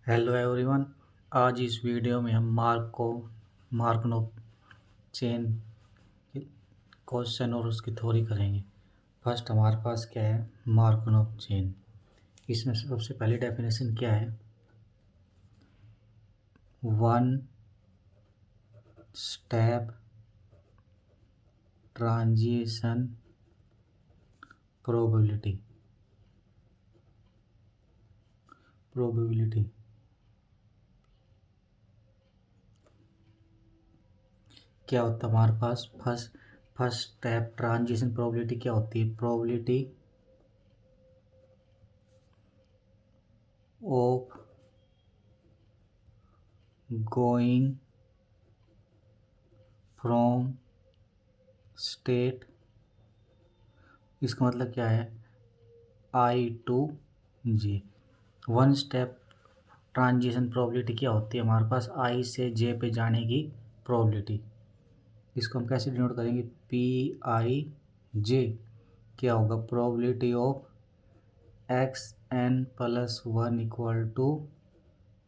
Hello everyone. आज इस video में हम मार्कनोव चेन क्वेश्चन और उसकी थ्योरी करेंगे। फर्स्ट हमारे पास क्या है, मार्कनोव चेन। इसमें सबसे पहली डेफिनेशन क्या है, वन स्टेप ट्रांजिशन प्रोबेबिलिटी। क्या होता है हमारे पास, फर्स्ट स्टेप ट्रांजिशन प्रोबेबिलिटी क्या होती है, probability of going from state, इसका मतलब क्या है, I to J. One step transition probability क्या होती है हमारे पास, आई से जे पे जाने की प्रोबेबिलिटी। इसको हम कैसे डिनोट करेंगे, पी आई जे। क्या होगा, probability of X N plus one equal to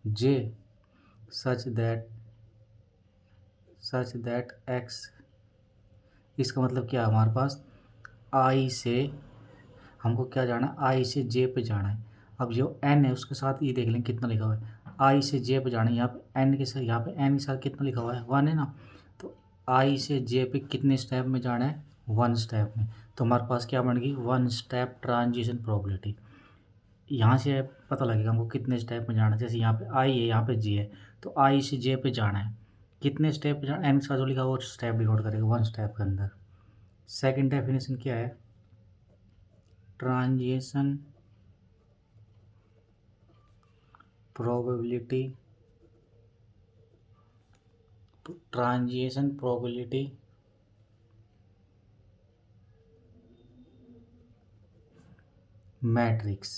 J such that X. इसका मतलब क्या है हमारे पास, आई से हमको क्या जाना है, आई से जे पे जाना है। अब जो एन है उसके साथ ये देख लें कितना लिखा हुआ है, आई से जे पे जाना है। यहाँ पे एन के साथ, यहाँ पे एन के साथ कितना लिखा हुआ है, वन है ना। तो आई से जे पे कितने स्टेप में जाना है, वन स्टेप में। तो हमारे पास क्या बन गई, वन स्टेप ट्रांजिशन प्रोबेबिलिटी। यहाँ से पता लगेगा हमको कितने स्टेप में जाना है। जैसे यहाँ पे आई है, यहाँ पे जे है, तो आई से जे पे जाना है, कितने स्टेप पे जाना, एन के साथ जो लिखा हुआ वो स्टेप डिनोट करेगा वन स्टेप के अंदर। सेकेंड डेफिनेशन क्या है, ट्रांजिशन प्रोबेबिलिटी मैट्रिक्स।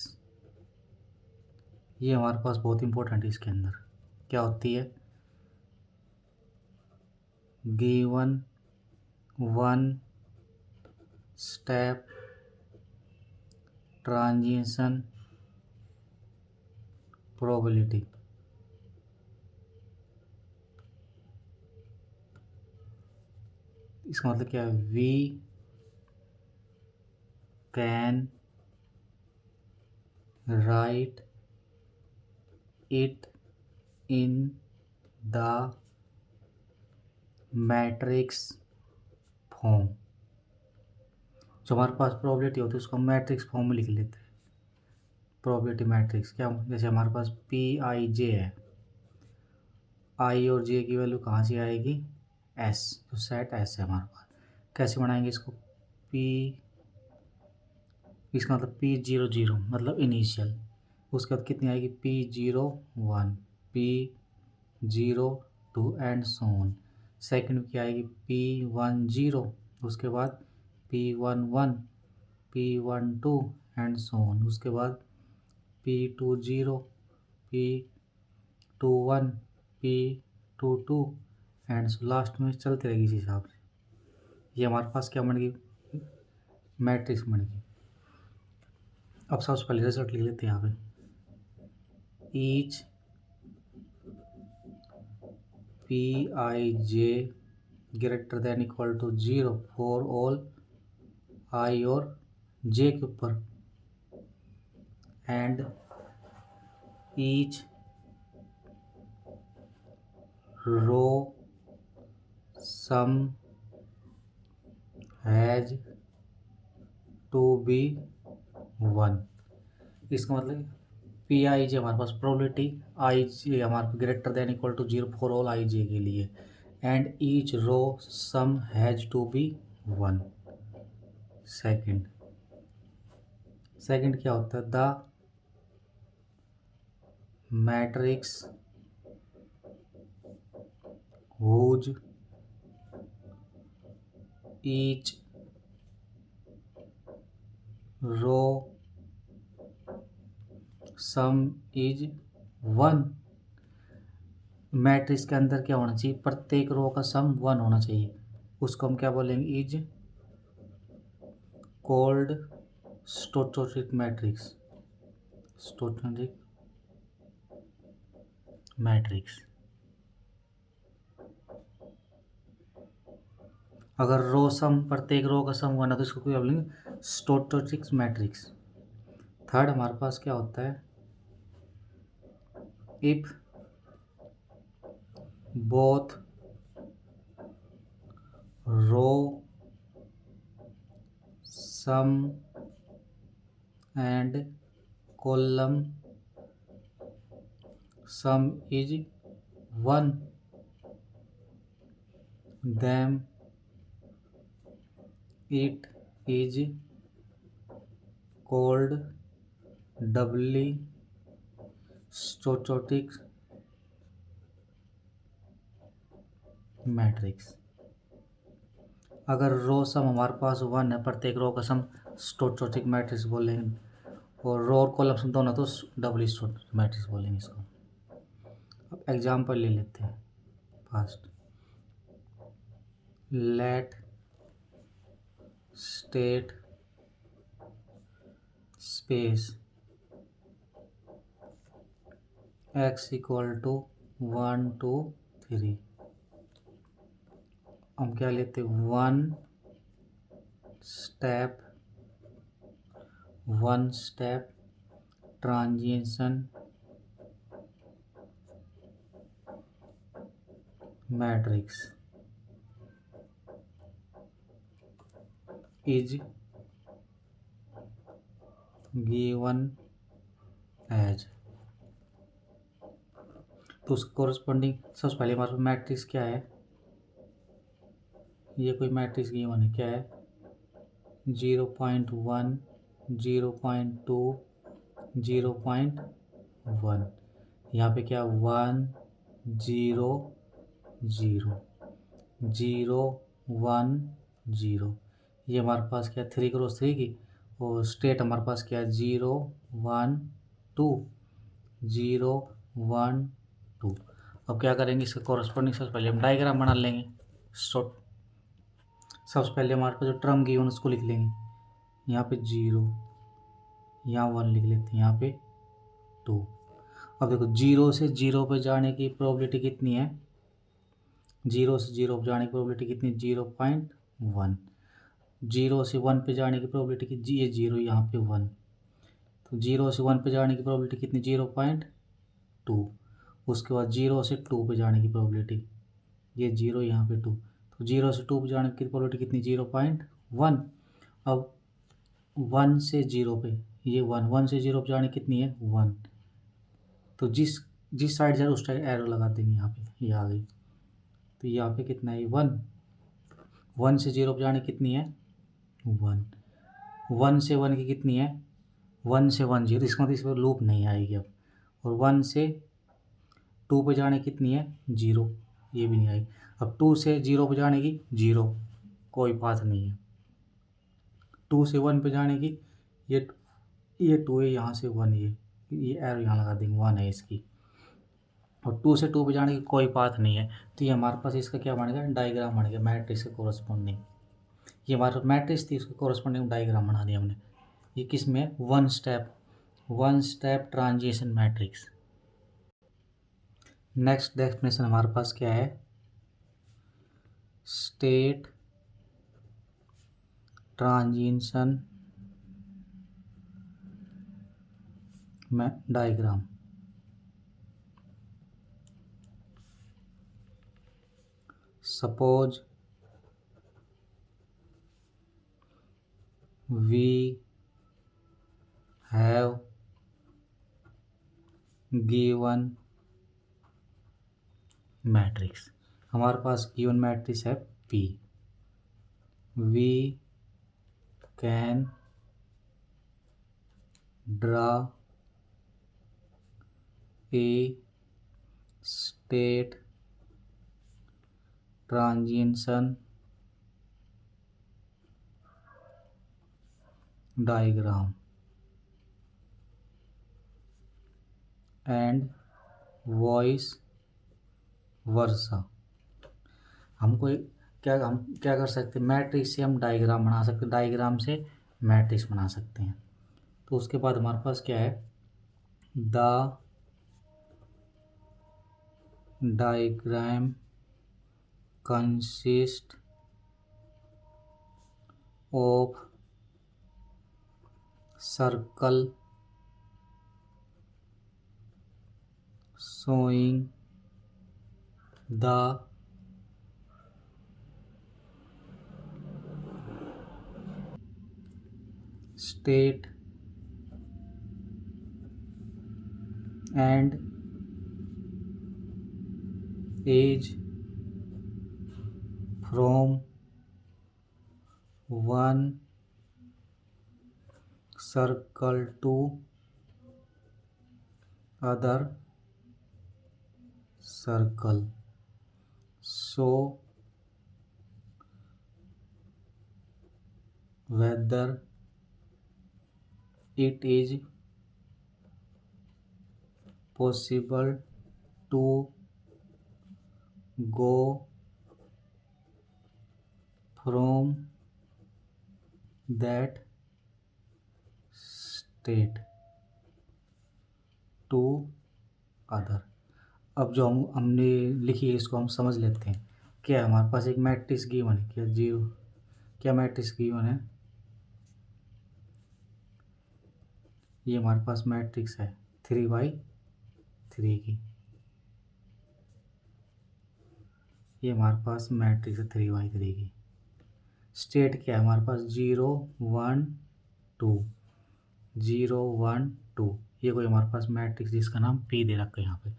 ये हमारे पास बहुत इंपॉर्टेंट है। इसके अंदर क्या होती है, given one step transition probability. इसका मतलब क्या है, we can write it in the matrix form. जो हमारे पास प्रोबेबिलिटी होती है उसको हम मैट्रिक्स फॉर्म में लिख लेते हैं। प्रोबेबिलिटी मैट्रिक्स क्या, जैसे हमारे पास पी आई जे है, आई और जे की वैल्यू कहाँ से आएगी, एस, जो सेट एस है हमारे पास। कैसे बनाएंगे इसको, पी, इसका मतलब पी जीरो जीरो मतलब इनिशियल, उसके बाद कितनी आएगी, P zero one, P zero two and so on. Second में क्या आएगी, पी वन जीरो, उसके बाद P one one, P one two and so on. उसके बाद P two zero, P two one, P two two and last में चलते रहेगी इस हिसाब से। ये हमारे पास क्या बन गई, मैट्रिक्स बन गई। अब सबसे पहले रिजल्ट लिख लेते हैं यहाँ पे, each P I J greater than equal to zero for all I और जे के ऊपर, and each row sum has to be one. इसका मतलब पी आई जे हमारे पास प्रोबेबिलिटी, आई जे हमारे पास greater than equal to zero for all I J के लिए, and each row sum has to be one. Second क्या होता है, the matrix whose each row sum is one. Matrix के अंदर क्या होना चाहिए, प्रत्येक रो का सम वन होना चाहिए। उसको हम क्या बोलेंगे, is called stochastic matrix. Stochastic matrix. अगर रो सम प्रत्येक रो का सम 1 है तो इसको क्या बोलेंगे, स्टोचस्टिक मैट्रिक्स। थर्ड हमारे पास क्या होता है, if both row sum and column sum is 1 then it is called doubly stochastic matrix. अगर रो सम हमारे पास 1 है, प्रत्येक रो का सम स्टोचस्टिक मैट्रिक्स बोलेंगे, और रो और कॉलम सम दोनों तो डबली स्टोचस्टिक मैट्रिक्स बोलेंगे इसको। अब एग्जांपल ले लेते हैं first, let state space x equal to 1 2 3। हम क्या लेते हैं, one step transition matrix is given as. तो उसके कोरस्पॉन्डिंग सबसे पहले हमारे पास मैट्रिक्स क्या है, ये कोई मैट्रिक्स गिवन है, क्या है 0.1 0.2 0.1। यहाँ पे क्या 1 0 0 0 1 0। ये हमारे पास क्या 3 क्रॉस 3 की, और स्टेट हमारे पास क्या 0 1 2 0 1 2। अब क्या करेंगे, इसका कॉरस्पॉन्डिंग सबसे पहले हम डायग्राम बना लेंगे। सबसे पहले हमारे पास जो टर्म गिवन उसको लिख लेंगे। यहाँ पे 0, यहाँ 1 लिख लेते हैं, यहाँ पे 2। अब देखो 0 से 0 पे जाने की प्रोबेबिलिटी कितनी है, 0 से 0 पे जाने की प्रोबेबिलिटी कितनी, 0.1। 0 से 1 पे जाने की प्रोबेबिलिटी की, ये 0 यहाँ पे 1, तो 0 से 1 पे जाने की प्रोबेबिलिटी कितनी 0.2। उसके बाद 0 से 2 पे जाने की प्रोबेबिलिटी, ये 0 यहाँ पे 2, तो 0 से 2 पे जाने की प्रोबेबिलिटी कितनी 0.1। अब 1 से 0 पे, ये 1 से 0 पे जाने कितनी है 1, तो जिस साइड जा रहा है उस साइड एरो लगा देंगे, यहाँ पे ये आ गई, तो यहाँ पे कितना है 1। 1 से 0 पे जाने कितनी है 1, 1 से 1 की कितनी है 1 से 1 0, इसका मतलब इसमें लूप नहीं आएगी अब। और 1 से 2 पे जाने कितनी है 0, ये भी नहीं आएगी। अब 2 से 0 पे जाने की 0, कोई पाथ नहीं है। 2 से 1 पे जाने की, ये 2 है, यहाँ से 1, ये एरो यहाँ लगा देंगे, 1 है इसकी। और 2 से 2 पे जाने की कोई पाथ नहीं है, तो ये हमारे पास इसका क्या बनेगा, डायग्राम बन गया मैट्रिक्स के कोरस्पॉन्डिंग। ये हमारे मैट्रिक्स थी, उसके कोरस्पॉन्डिंग डायग्राम बना दिया हमने। ये किस में, one step transition matrix. Next definition हमारे पास क्या है, state transition diagram. Suppose we have given matrix, हमारे पास गिवन मैट्रिक्स है P, we can draw a state transition diagram and vice versa। हम क्या कर सकते हैं, मैट्रिक्स से हम डायग्राम बना सकते हैं, डायग्राम से मैट्रिक्स बना सकते हैं। तो उसके बाद हमारे पास क्या है, the diagram consists of circle showing the state and age from one circle to other circle. So whether it is possible to go from that state to other। अब जो हमने लिखी है इसको हम समझ लेते हैं। क्या है हमारे पास एक मैट्रिक्स गिवन है, क्या जीरो, क्या मैट्रिक्स गिवन है, ये हमारे पास मैट्रिक्स है 3/3 की, ये हमारे पास मैट्रिक्स है 3/3 की। स्टेट क्या है हमारे पास 0 1 2, 0 1 2, ये कोई हमारे पास मैट्रिक्स जिसका नाम P दे रखा है यहाँ पे।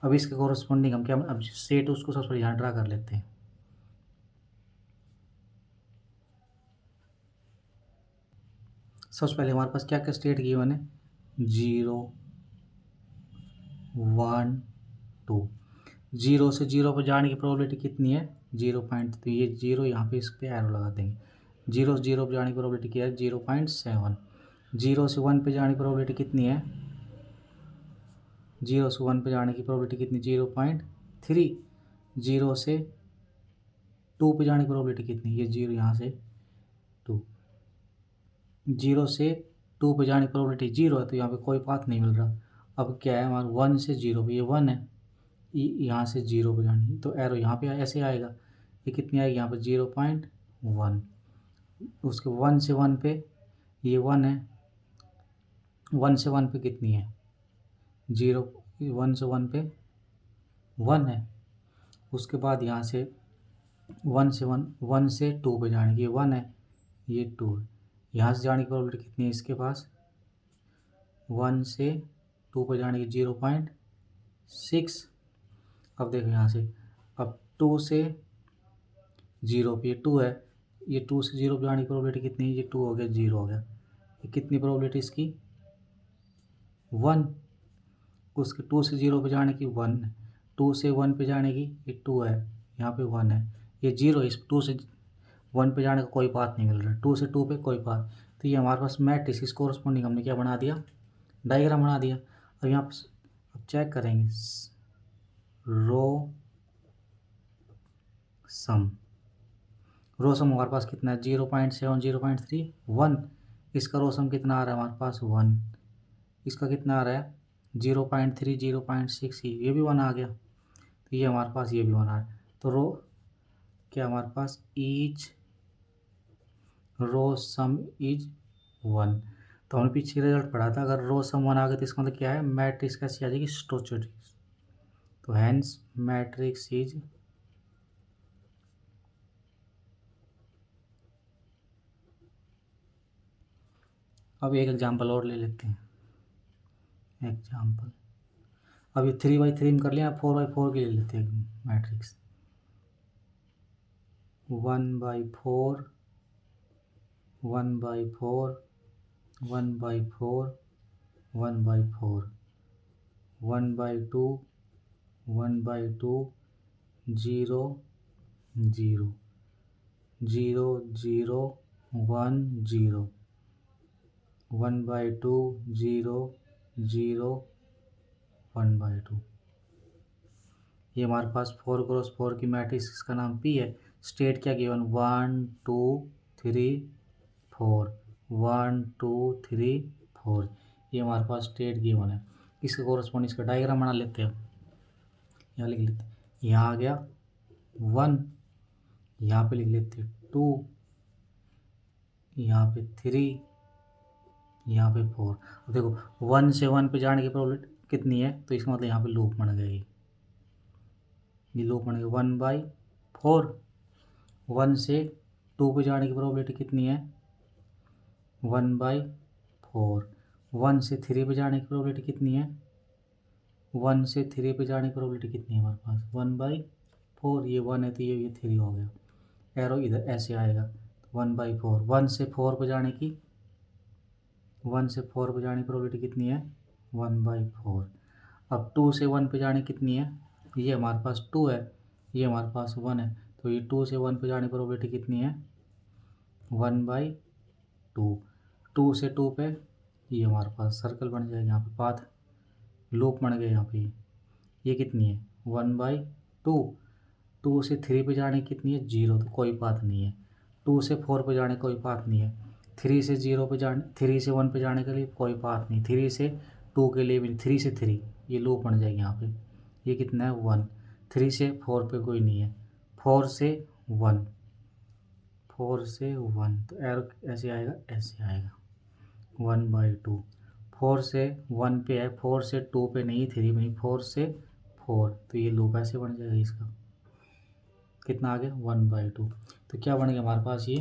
अब इसके कोरस्पॉन्डिंग हम क्या, अब सेट उसको सबसे पहले यहाँ ड्रा कर लेते हैं। सबसे पहले हमारे पास क्या क्या स्टेट गिवन है, 0 1 2। 0 से 0 पर जाने की प्रोबेबिलिटी कितनी है, 0.3, तो ये 0 यहाँ पे इस पर एरो लगा देंगे। 0 से 0 पर जाने की प्रोबेबिलिटी क्या है 0.7। 0 से 1 पे जाने की प्रोबेबिलिटी कितनी है, 0 से 1 पे जाने की प्रोबेबिलिटी कितनी, 0.3। 0 से 2 पे जाने की प्रोबेबिलिटी कितनी, ये 0 यहाँ से 2। 0 से 2 पे जाने की प्रोबेबिलिटी 0 है, तो यहाँ पे कोई पाथ नहीं मिल रहा। अब क्या है हमारा 1 से 0 पे, ये 1 है, यहाँ से 0 पे जानी, तो एरो यहाँ पे ऐसे आएगा, ये कितनी आएगी यहाँ पे 0.1। उसके 1 से 1 पे ये 1 है, 1 से 1 पे कितनी है 0, 1 से 1 पे 1 है। उसके बाद यहाँ से 1 से 1 से 2 पे जाने की, ये 1 है, ये 2 है। यहाँ से जाने की प्रोबेबिलिटी कितनी है इसके पास, 1 से 2 पे जाने की 0.6। अब देखो यहाँ से, अब 2 से 0 पे ये 2 है, ये 2 से 0 पे जाने की प्रोबेबिलिटी कितनी है, ये 2 हो गया, 0 हो गया। ये कितनी प्रोबेबिलिटी इसकी 1। उसके 2 से 0 पे जाने की 1, 2 से 1 पे जाने की ये 2 है, यहाँ पे 1 है, ये 0 है। इस 2 से 1 पे जाने का कोई पाथ नहीं मिल रहा है, 2 से 2 पे कोई पाथ, तो ये हमारे पास मैट्रिक्स इस कोरस्पॉन्डिंग हमने क्या बना दिया, डायग्राम बना दिया। अब यहाँ अब चेक करेंगे रो सम, रो सम हमारे पास कितना है 0.7 0.3 1। इसका रो सम कितना आ रहा है हमारे पास 1। इसका कितना आ रहा है 0.3 0.6, ये भी 1 आ गया, तो ये हमारे पास ये भी 1 आ रहा है। तो रो क्या हमारे पास ईच रो सम इज 1। तो हमने पीछे रिजल्ट पढ़ा था, अगर रो सम 1 आ गया तो इसका मतलब क्या है मैट्रिक्स कैसी आ जाएगी, स्टोचस्टिक। तो हैंस मैट्रिक्स इज अब एक एग्जांपल और ले लेते हैं। एग्जांपल अब ये 3/3 में कर लिया, 4/4 के ले लेते हैं मैट्रिक्स। 1/4 1/4 1/4 1/4 1/2 1/2 0 0 0 0 1 0 1/2 0 0 1/2। ये हमारे पास 4x4 की मैट्रिक्स, इसका नाम P है। स्टेट क्या गिवन 1 2 3 4 1 2 3 4, ये हमारे पास स्टेट गिवन है। इसके कोरस्पॉन्डिंग इसका डायग्राम बना लेते हैं, यहाँ लिख लेते हैं। यहाँ आ गया 1, यहाँ पे लिख लेते 2, यहाँ पे 3, यहाँ पे 4। अब देखो 1 से 1 पे जाने की प्रोबेबिलिटी कितनी है, तो इसका मतलब यहाँ पे लूप बन गई, ये लूप बन गया 1/4। 1 से 2 पे जाने की प्रोबेबिलिटी कितनी है, 1/4। 1 से 3 पे जाने की प्रोबेबिलिटी कितनी है, 1 से 3 पे जाने की प्रोबेबिलिटी कितनी है हमारे पास, 1/4। ये 1 है तो ये 3 हो गया, एरो इधर ऐसे आएगा 1/4। 1 से 4 पे जाने की 1 से 4 पे जाने की प्रोबेबिलिटी कितनी है, 1/4। अब 2 से 1 पे जाने कितनी है, ये हमारे पास 2 है, ये हमारे पास 1 है, तो ये 2 से 1 पे जाने की प्रोबेबिलिटी कितनी है, 1/2। 2 से 2 पे ये हमारे पास सर्कल बन जाएगा, यहाँ पे पाथ लूप बन गया यहाँ पे। ये कितनी है 1/2। 2 से 3 पे जाने की कितनी है, 0, तो कोई पाथ नहीं है। 2 से 4 पे जाने कोई पाथ नहीं है। 3 से 0 पे जाने 3 से 1 पे जाने के लिए कोई पाथ नहीं। 3 से 2 के लिए भी नहीं। 3 से 3 ये लूप बन जाएगी यहाँ पे। ये कितना है 1। 3 से 4 पे कोई नहीं है। 4 से 1 तो एरो ऐसे आएगा, ऐसे आएगा 1/2। 4 से 1 पे है, 4 से 2 पे नहीं, 3 में नहीं, 4 से 4, तो ये लूप ऐसे बन जाएगा। इसका कितना आ गया 1/2। तो क्या बन गया हमारे पास, ये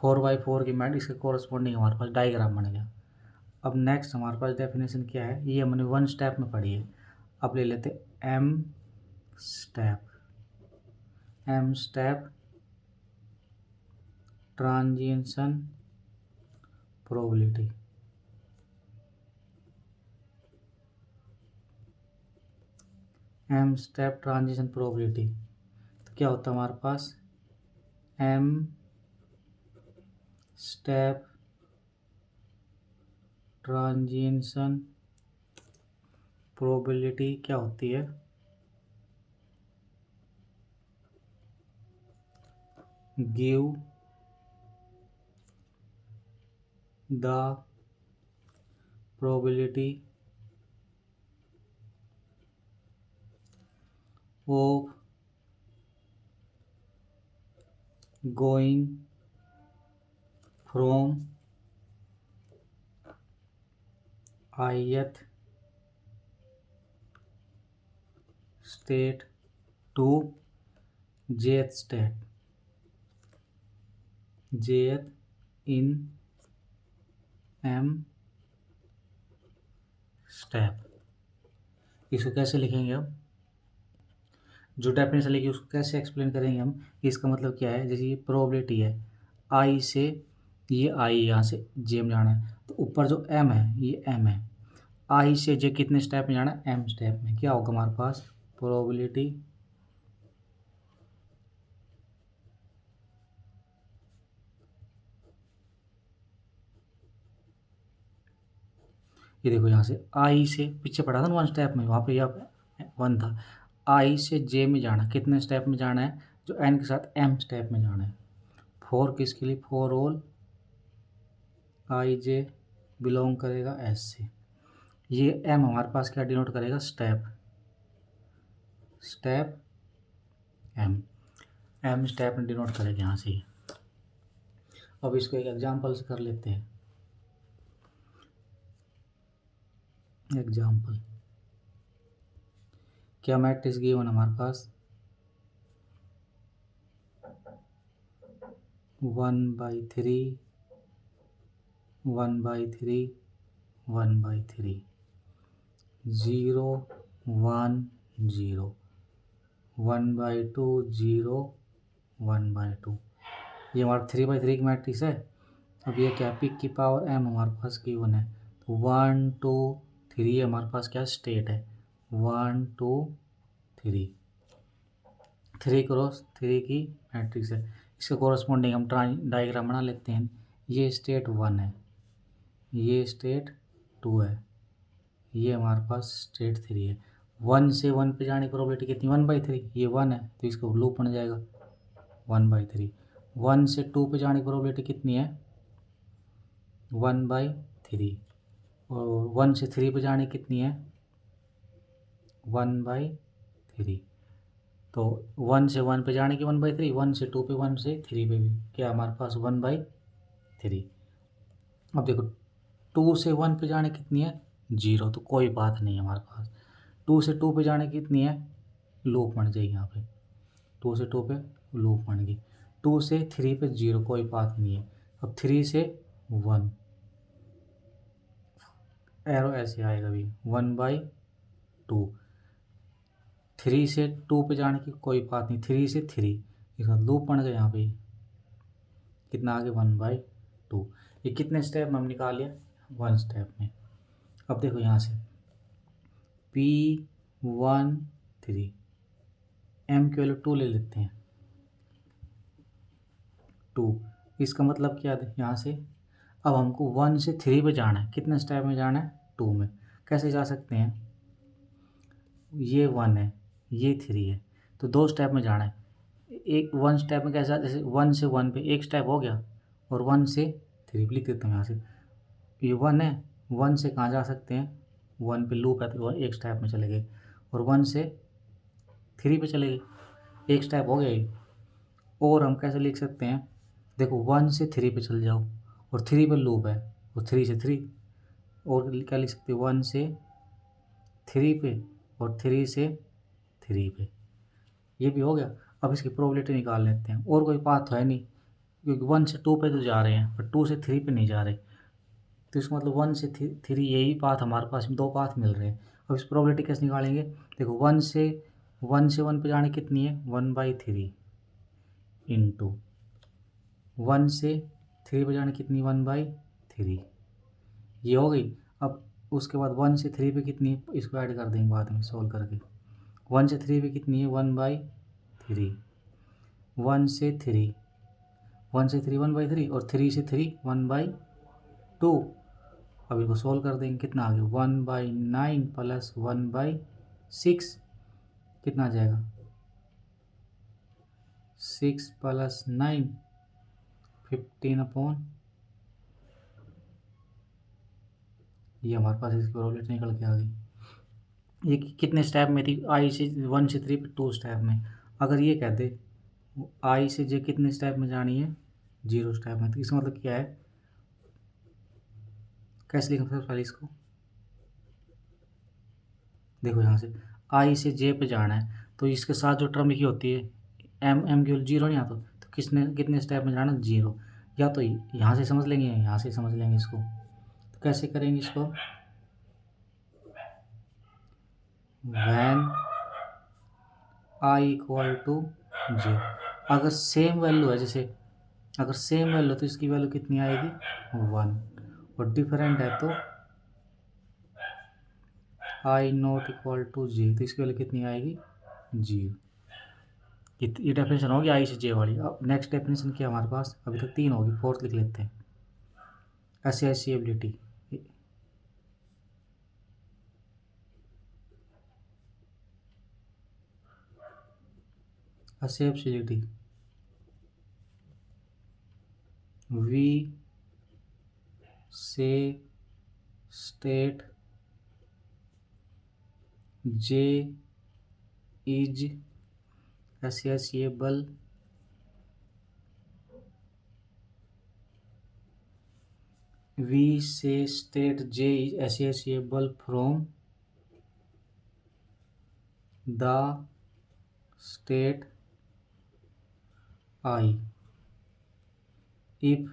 4/4 की मैट, इसके कोरस्पॉन्डिंग हमारे पास डायग्राम बन गया। अब नेक्स्ट हमारे पास डेफिनेशन क्या है, ये हमने 1 स्टेप में पढ़ी है। अब ले लेते M step transition probability. M step transition probability तो क्या होता है हमारे पास, M स्टेप ट्रांजिशन प्रोबेबिलिटी क्या होती है, give the probability of going from ith state to jth state, jth in M step. इसको कैसे लिखेंगे हम, जो डेफिनेशन लिखी उसको कैसे एक्सप्लेन करेंगे हम। इसका मतलब क्या है, जैसे ये प्रोबेबिलिटी है I से, ये I यहाँ से J में जाना है, तो ऊपर जो M है ये M है। I से J कितने स्टेप में जाना है, M स्टेप में। क्या होगा हमारे पास, प्रोबेबिलिटी ये देखो यहाँ से I से, पीछे पढ़ा था ना 1 स्टेप में, वहाँ पे यह 1 था। I से J में जाना, कितने स्टेप में जाना है, जो N के साथ M स्टेप में जाना है। 4 किसके लिए, for all I J belong करेगा S से। ये M हमारे पास क्या डिनोट करेगा, स्टेप M स्टेप में डिनोट करेगा यहाँ से। अब इसको एक एग्जाम्पल से कर लेते हैं। एग्जाम्पल, क्या मैट्रिक्स गिवन हमारे पास 1/3 1/3 1/3 0 1 0 1/2 0 1/2। ये हमारा 3/3 की मैट्रिक्स है। अब ये क्या, पिक की पावर M हमारे पास गिवन है, तो 1 2 3 हमारे पास क्या स्टेट है, 1 2 3 3 क्रॉस 3 की मैट्रिक्स है। इसके कोरस्पॉन्डिंग हम डायग्राम बना लेते हैं। ये स्टेट 1 है, ये स्टेट 2 है, ये हमारे पास स्टेट 3 है। 1 से 1 पे जाने की प्रोबेबिलिटी कितनी, 1/3, ये 1 है तो इसका लूप बन जाएगा 1/3। 1 से 2 पे जाने की प्रोबेबिलिटी कितनी है, 1/3। और 1 से 3 पे जाने की कितनी है, 1/3। तो 1 से 1 पे जाने की 1/3, 1 से 2 पे, 1 से 3 पे भी क्या हमारे पास 1/3। अब देखो 2 से 1 पे जाने कितनी है 0, तो कोई बात नहीं है हमारे पास। 2 से 2 पे जाने कितनी है, लूप बन जाएगी यहाँ पे, 2 से 2 पे लूप बन गई। 2 से 3 पे 0, कोई बात नहीं है। अब 3 से 1, एरो ऐसे आएगा भी 1/2। 3 से 2 पे जाने की कोई बात नहीं, 3 से 3 इसका लूप बन गया यहाँ पे, कितना आगे 1/2। ये कितने स्टेप में हम निकाल लिया, 1 स्टेप में। अब देखो यहाँ से P13 m की वैल्यू 2 ले लेते हैं, 2। इसका मतलब क्या है यहाँ से, अब हमको 1 से 3 पे जाना है, कितने स्टेप में जाना है 2 में। कैसे जा सकते हैं, ये 1 है ये 3 है, तो 2 स्टेप में जाना है। एक 1 स्टेप में कैसा, जैसे 1 से 1 पे एक स्टेप हो गया, और 1 से 3 लिख देता हूँ यहाँ से। ये 1 है, 1 से कहाँ जा सकते हैं, 1 पे लूप है तो एक स्टेप में चले गए, और 1 से 3 पे चले गए, एक स्टेप हो गया ये। और हम कैसे लिख सकते हैं, देखो 1 से 3 पे चल जाओ, और 3 पे लूप है, और 3 से 3, और क्या लिख सकते हैं 1 से 3 पे, और 3 से 3 पे, ये भी हो गया। अब इसकी प्रोबेबिलिटी निकाल लेते हैं, और कोई पाथ तो है नहीं, क्योंकि 1 से 2 पे तो जा रहे हैं, पर 2 से 3 पे नहीं जा रहे, तो इसका मतलब 1 से 3 यही पाथ हमारे पास, 2 पाथ मिल रहे हैं। अब इस प्रोबेबिलिटी कैसे निकालेंगे, देखो 1 से 1 पे जाने कितनी है 1/3 इंटू 1 से 3 पे जाने कितनी 1/3, ये हो गई। अब उसके बाद 1 से 3 पे कितनी है, इसको ऐड कर देंगे बाद में सॉल्व करके। 1 से 3 पे कितनी है 1/3, 1 से 3, 1 से 3 1/3, और 3 से 3 1/2। अब इसको सोल्व कर देंगे, कितना आ गया 1/9 प्लस 1/6, कितना आ जाएगा 6 प्लस 9 15/, ये हमारे पास इसकी प्रोबेबिलिटी निकल के आ गई। ये कितने स्टेप में थी, आई से 1 से 3 पे 2 स्टेप में। अगर ये कहते आई से जे कितने स्टेप में जानी है 0 स्टेप में, तो इसका मतलब क्या है, कैसे लिखें सबसे पहले इसको, देखो यहाँ से आई से जे पे जाना है, तो इसके साथ जो टर्म लिखी होती है एम की 0 नहीं आता, तो किसने कितने स्टेप में जाना 0। या तो यहाँ से समझ लेंगे, यहाँ से समझ लेंगे इसको, तो कैसे करेंगे इसको, व्हेन आई इक्वल टू जे, अगर सेम वैल्यू है, जैसे अगर सेम वैल्यू तो इसकी वैल्यू कितनी आएगी 1, और डिफरेंट है तो आई नॉट इक्वल टू जे, तो इसकी वैल्यू कितनी आएगी 0। ये डेफिनेशन होगी आई से जे वाली। अब नेक्स्ट डेफिनेशन क्या हमारे पास, अभी तक 3 होगी, 4th लिख लेते हैं, एसेसिबिलिटी। एसेसिबिलिटी वी से state J is accessible we say state j is accessible from the state I if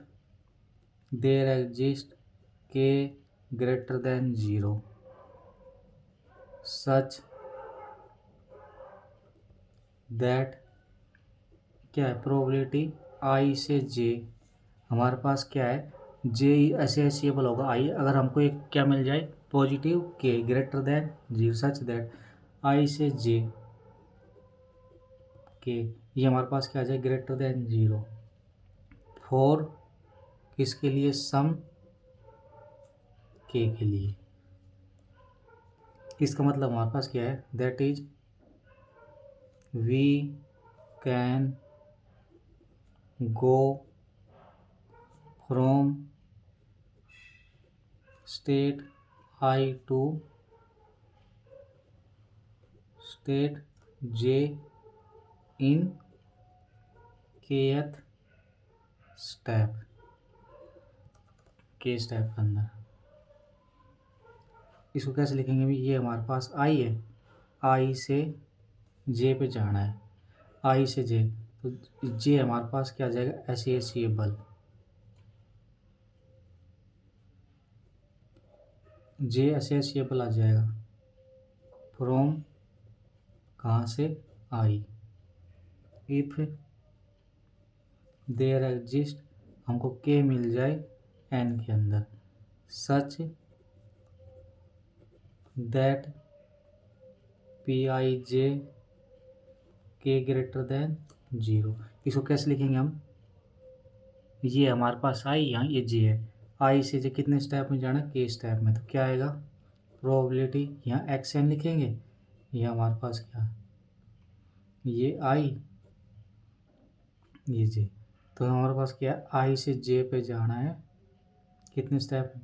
there exists k greater than 0 such that क्या है प्रोबेबिलिटी i से j, हमारे पास क्या है j accessible होगा i, अगर हमको एक क्या मिल जाए positive k greater than 0 such that i से j के ये हमारे पास क्या आ जाए ग्रेटर देन 0 फॉर किसके लिए सम के लिए। इसका मतलब हमारे पास क्या है, that is we can go from state I to state J in kth step, K step के अंदर। इसको कैसे लिखेंगे भी, ये हमारे पास आई है, आई से जे पे जाना है, आई से जे, तो जे हमारे पास क्या आ जाएगा, एसोसिएबल, जे एसोसिएबल आ जाएगा फ्रॉम, कहाँ से, आई। इफ देयर एग्जिस्ट, हमको के मिल जाए एन के अंदर, such that P I J के ग्रेटर देन जीरो। इसको कैसे लिखेंगे हम, ये हमारे पास आई, यहाँ ये जे है, आई से जे कितने स्टेप में जाना, के स्टेप में, तो क्या आएगा, प्रोबेबिलिटी, यहाँ एक्स एन लिखेंगे, ये हमारे पास क्या, ये आई, ये जे, तो हमारे पास क्या है, आई से जे पे जाना है, कितने स्टेप,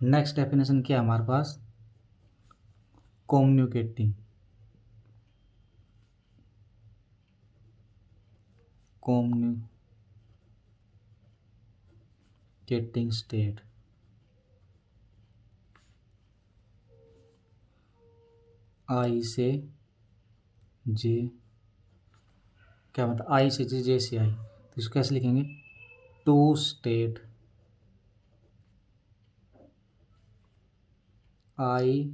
नेक्स्ट डेफिनेशन क्या है हमारे पास, कम्युनिकेटिंग, कम्युनिकेटिंग स्टेट, आई से जे, क्या मतलब, आई से जे से आई, तो इसको कैसे लिखेंगे, two state I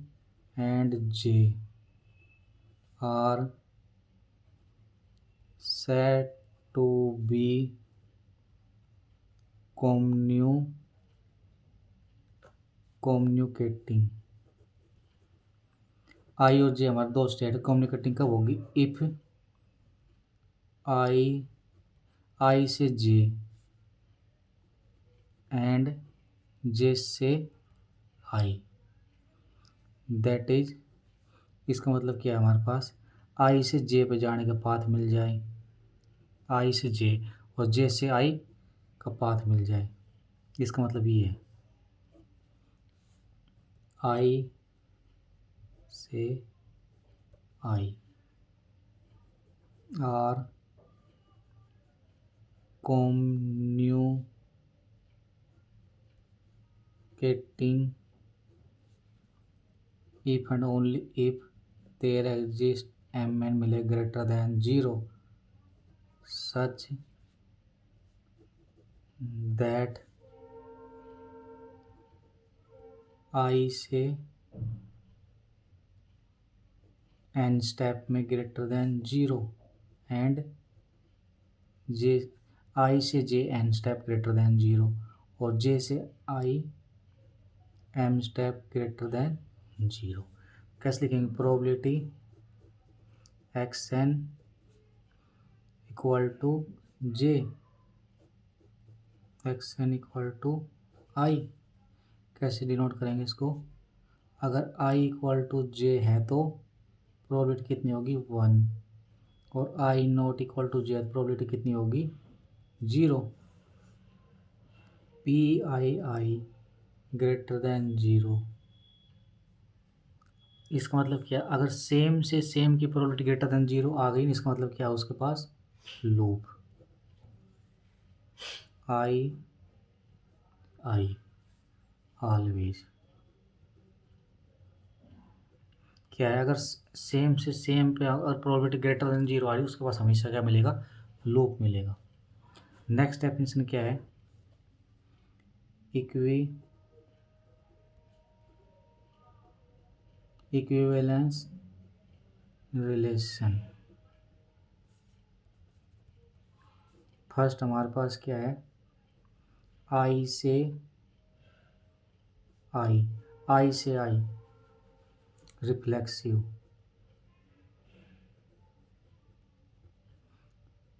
and J are said to be communicating। आई और जे हमारे दो स्टेट, कम्युनिकेटिंग कब होगी, इफ आई से जे एंड जे से आई, दैट इज, इसका मतलब क्या है हमारे पास, आई से जे पे जाने का पाथ मिल जाए, आई से जे और जे से आई का पाथ मिल जाए, इसका मतलब ये है, आई से I R communicating if and only if there exists mn मिले greater than 0 such that I से n स्टेप में greater than 0 and j, I से j n step greater than 0 और j से I m step greater than 0। कैसे लिखेंगे, probability X N equal to J, X N equal to I, कैसे denote करेंगे इसको, अगर i इक्वल टू जे है तो प्रोबेबिलिटी कितनी होगी, 1, और i not equal to J, probability कितनी होगी, 0। पी आई ग्रेटर देन 0, इसका मतलब क्या, अगर सेम से सेम की प्रोबेबिलिटी ग्रेटर देन 0 आ गई, इसका मतलब क्या है, उसके पास लूप, आई ऑलवेज, क्या है, अगर सेम से सेम पे अगर प्रोबेबिलिटी ग्रेटर देन 0 आ रही है, उसके पास हमेशा क्या मिलेगा, लूप मिलेगा। नेक्स्ट डेफिनेशन क्या है, इक्विवेलेंस रिलेशन। फर्स्ट हमारे पास क्या है, आई से आई रिफ्लेक्सिव,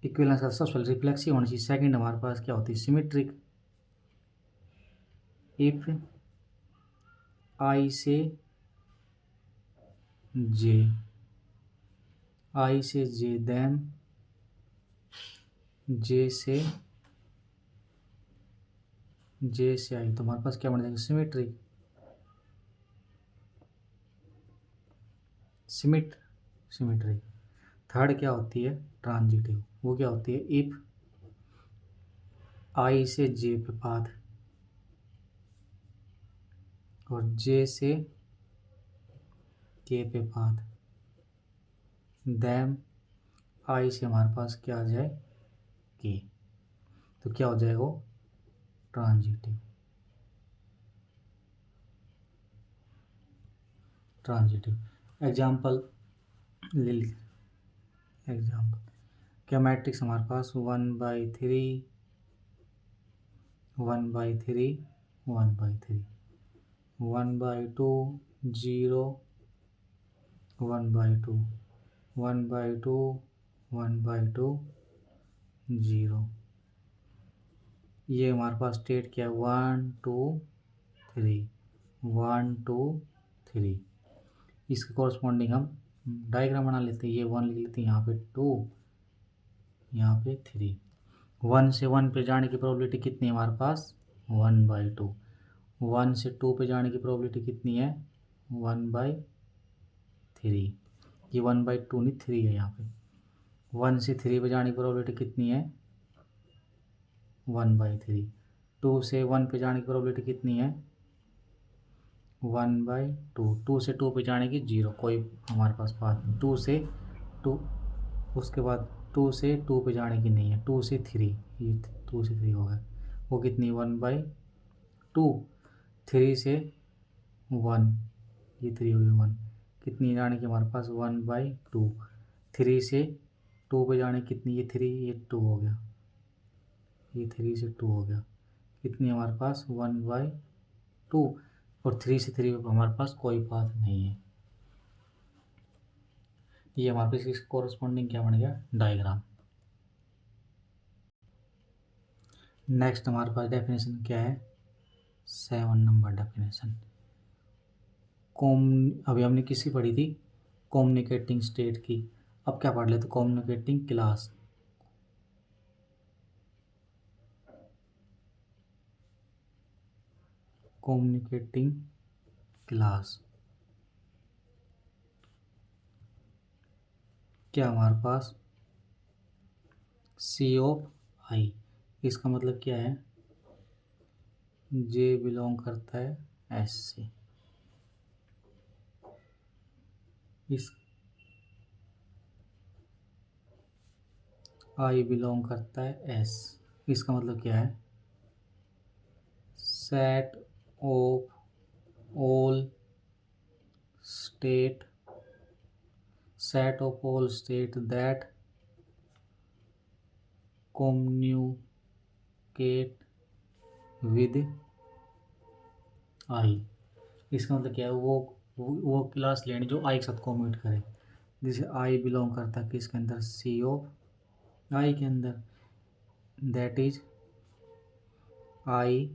इक्विवेलेंस का सबसे पहले रिफ्लेक्सिव होनी चाहिए, सेकंड हमारे पास क्या होती है, सिमेट्रिक, इफ आई से जे, देन जे से जे से आई तो हमारे पास क्या बन जाएगा, सिमेट्री। सिमेट्री। थर्ड क्या होती है, ट्रांजिटिव। वो क्या होती है, इफ आई से जे पे पाथ और जे से के पे पाथ, देन आई से हमारे पास क्या आ जाए, के, तो क्या हो जाएगा वो, ट्रांजिटिव। एग्जाम्पल ले ली। एग्जाम्पल क्या, मैट्रिक्स हमारे पास 1/3 1/3 1/3 1/2 0 1/2 1/2 1/2 0। ये हमारे पास स्टेट क्या है, 1 2 3 1 2 3। इसके कॉरस्पॉन्डिंग हम डायग्राम बना लेते हैं। ये 1 लिख लेते हैं, यहाँ पे 2, यहाँ पे 3। 1 से 1 पे जाने की प्रोबेबिलिटी कितनी है हमारे पास, 1/2। 1 से 2 पे जाने की प्रोबेबिलिटी कितनी है, 1/3। ये 1/2 नहीं, 3 है यहाँ पे। 1 से 3 पे जाने की प्रोबेबिलिटी कितनी है, 1/3। 2 से 1 पे जाने की प्रोबेबिलिटी कितनी है, 1/2। 2 से 2 पे जाने की 0, कोई हमारे पास पाथ नहीं। 2 से 2, उसके बाद 2 से 2 पे जाने की नहीं है। 2 से 3, ये 2 से 3 हो गया, वो कितनी, 1/2। 3 से 1, ये 3 हो गई 1, कितनी जाने की हमारे पास, 1/2। 3 से 2 पे जाने की कितनी, ये 3, ये 2 हो गया, ये 3 से 2 हो गया, कितनी हमारे पास, 1/2। और 3 से 3 पे हमारे पास कोई पाथ नहीं है। ये हमारे पास इसके कॉरस्पॉन्डिंग क्या बन गया, डायग्राम। नेक्स्ट हमारे पास डेफिनेशन क्या है, 7 नंबर डेफिनेशन। अभी हमने किसकी पढ़ी थी, कम्युनिकेटिंग स्टेट की। अब क्या पढ़ लेते, कम्युनिकेटिंग क्लास। कम्युनिकेटिंग क्लास क्या हमारे पास, सी ऑफ आई, इसका मतलब क्या है, जे बिलोंग करता है एस से। इस आई बिलोंग करता है एस, इसका मतलब क्या है, set of all state, set of all state that communicate with I। इसका मतलब क्या है, वो क्लास लेनी जो आई के साथ कम्यूनिकेट करे। जैसे आई बिलोंग करता है किसके अंदर, सी ऑफ आई के अंदर, that is I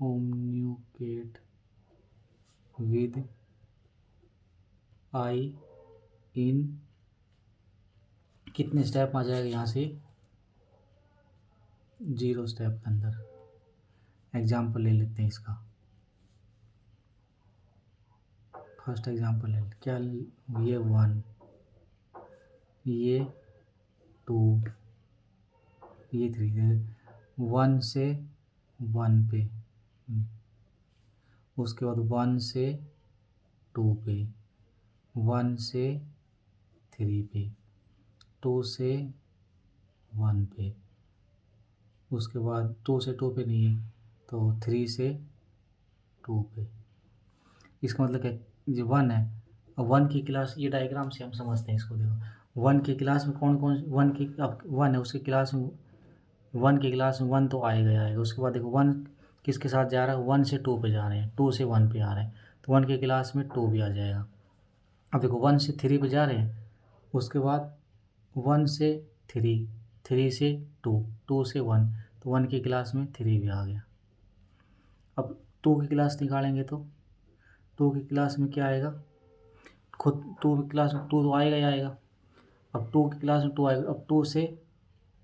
communicate with आई इन, कितने स्टेप आ जाएगा यहाँ से, 0 स्टेप के अंदर। एग्जाम्पल ले लेते हैं इसका। फर्स्ट एग्जाम्पल ले लेते क्या, ये 1, ये 2, ये 3। 1 से 1 पे, उसके बाद 1 से 2 पे, 1 से 3 पे, 2 से 1 पे, उसके बाद 2 से 2 पे नहीं है तो 3 से 2 पे। इसका मतलब क्या, ये 1 है। अब 1 की क्लास, ये डायग्राम से हम समझते हैं इसको। देखो 1 की क्लास में कौन कौन, 1 की, अब 1 है उसकी क्लास में, 1 की क्लास में 1 तो आएगा ही आएगा। उसके बाद देखो 1 किसके साथ जा रहा है, 1 से 2 पे जा रहे हैं, 2 से 1 पे आ रहे हैं, तो 1 की क्लास में 2 भी आ जाएगा। अब देखो 1 से 3 पे जा रहे हैं, उसके बाद 1 से 3, 3 से 2, 2 से 1, तो 1 की क्लास में 3 भी आ गया। अब 2 की क्लास निकालेंगे तो 2 की क्लास में क्या आएगा, खुद 2 की क्लास में 2 तो आएगा ही आएगा। अब टू की क्लास में टू आएगा, अब टू से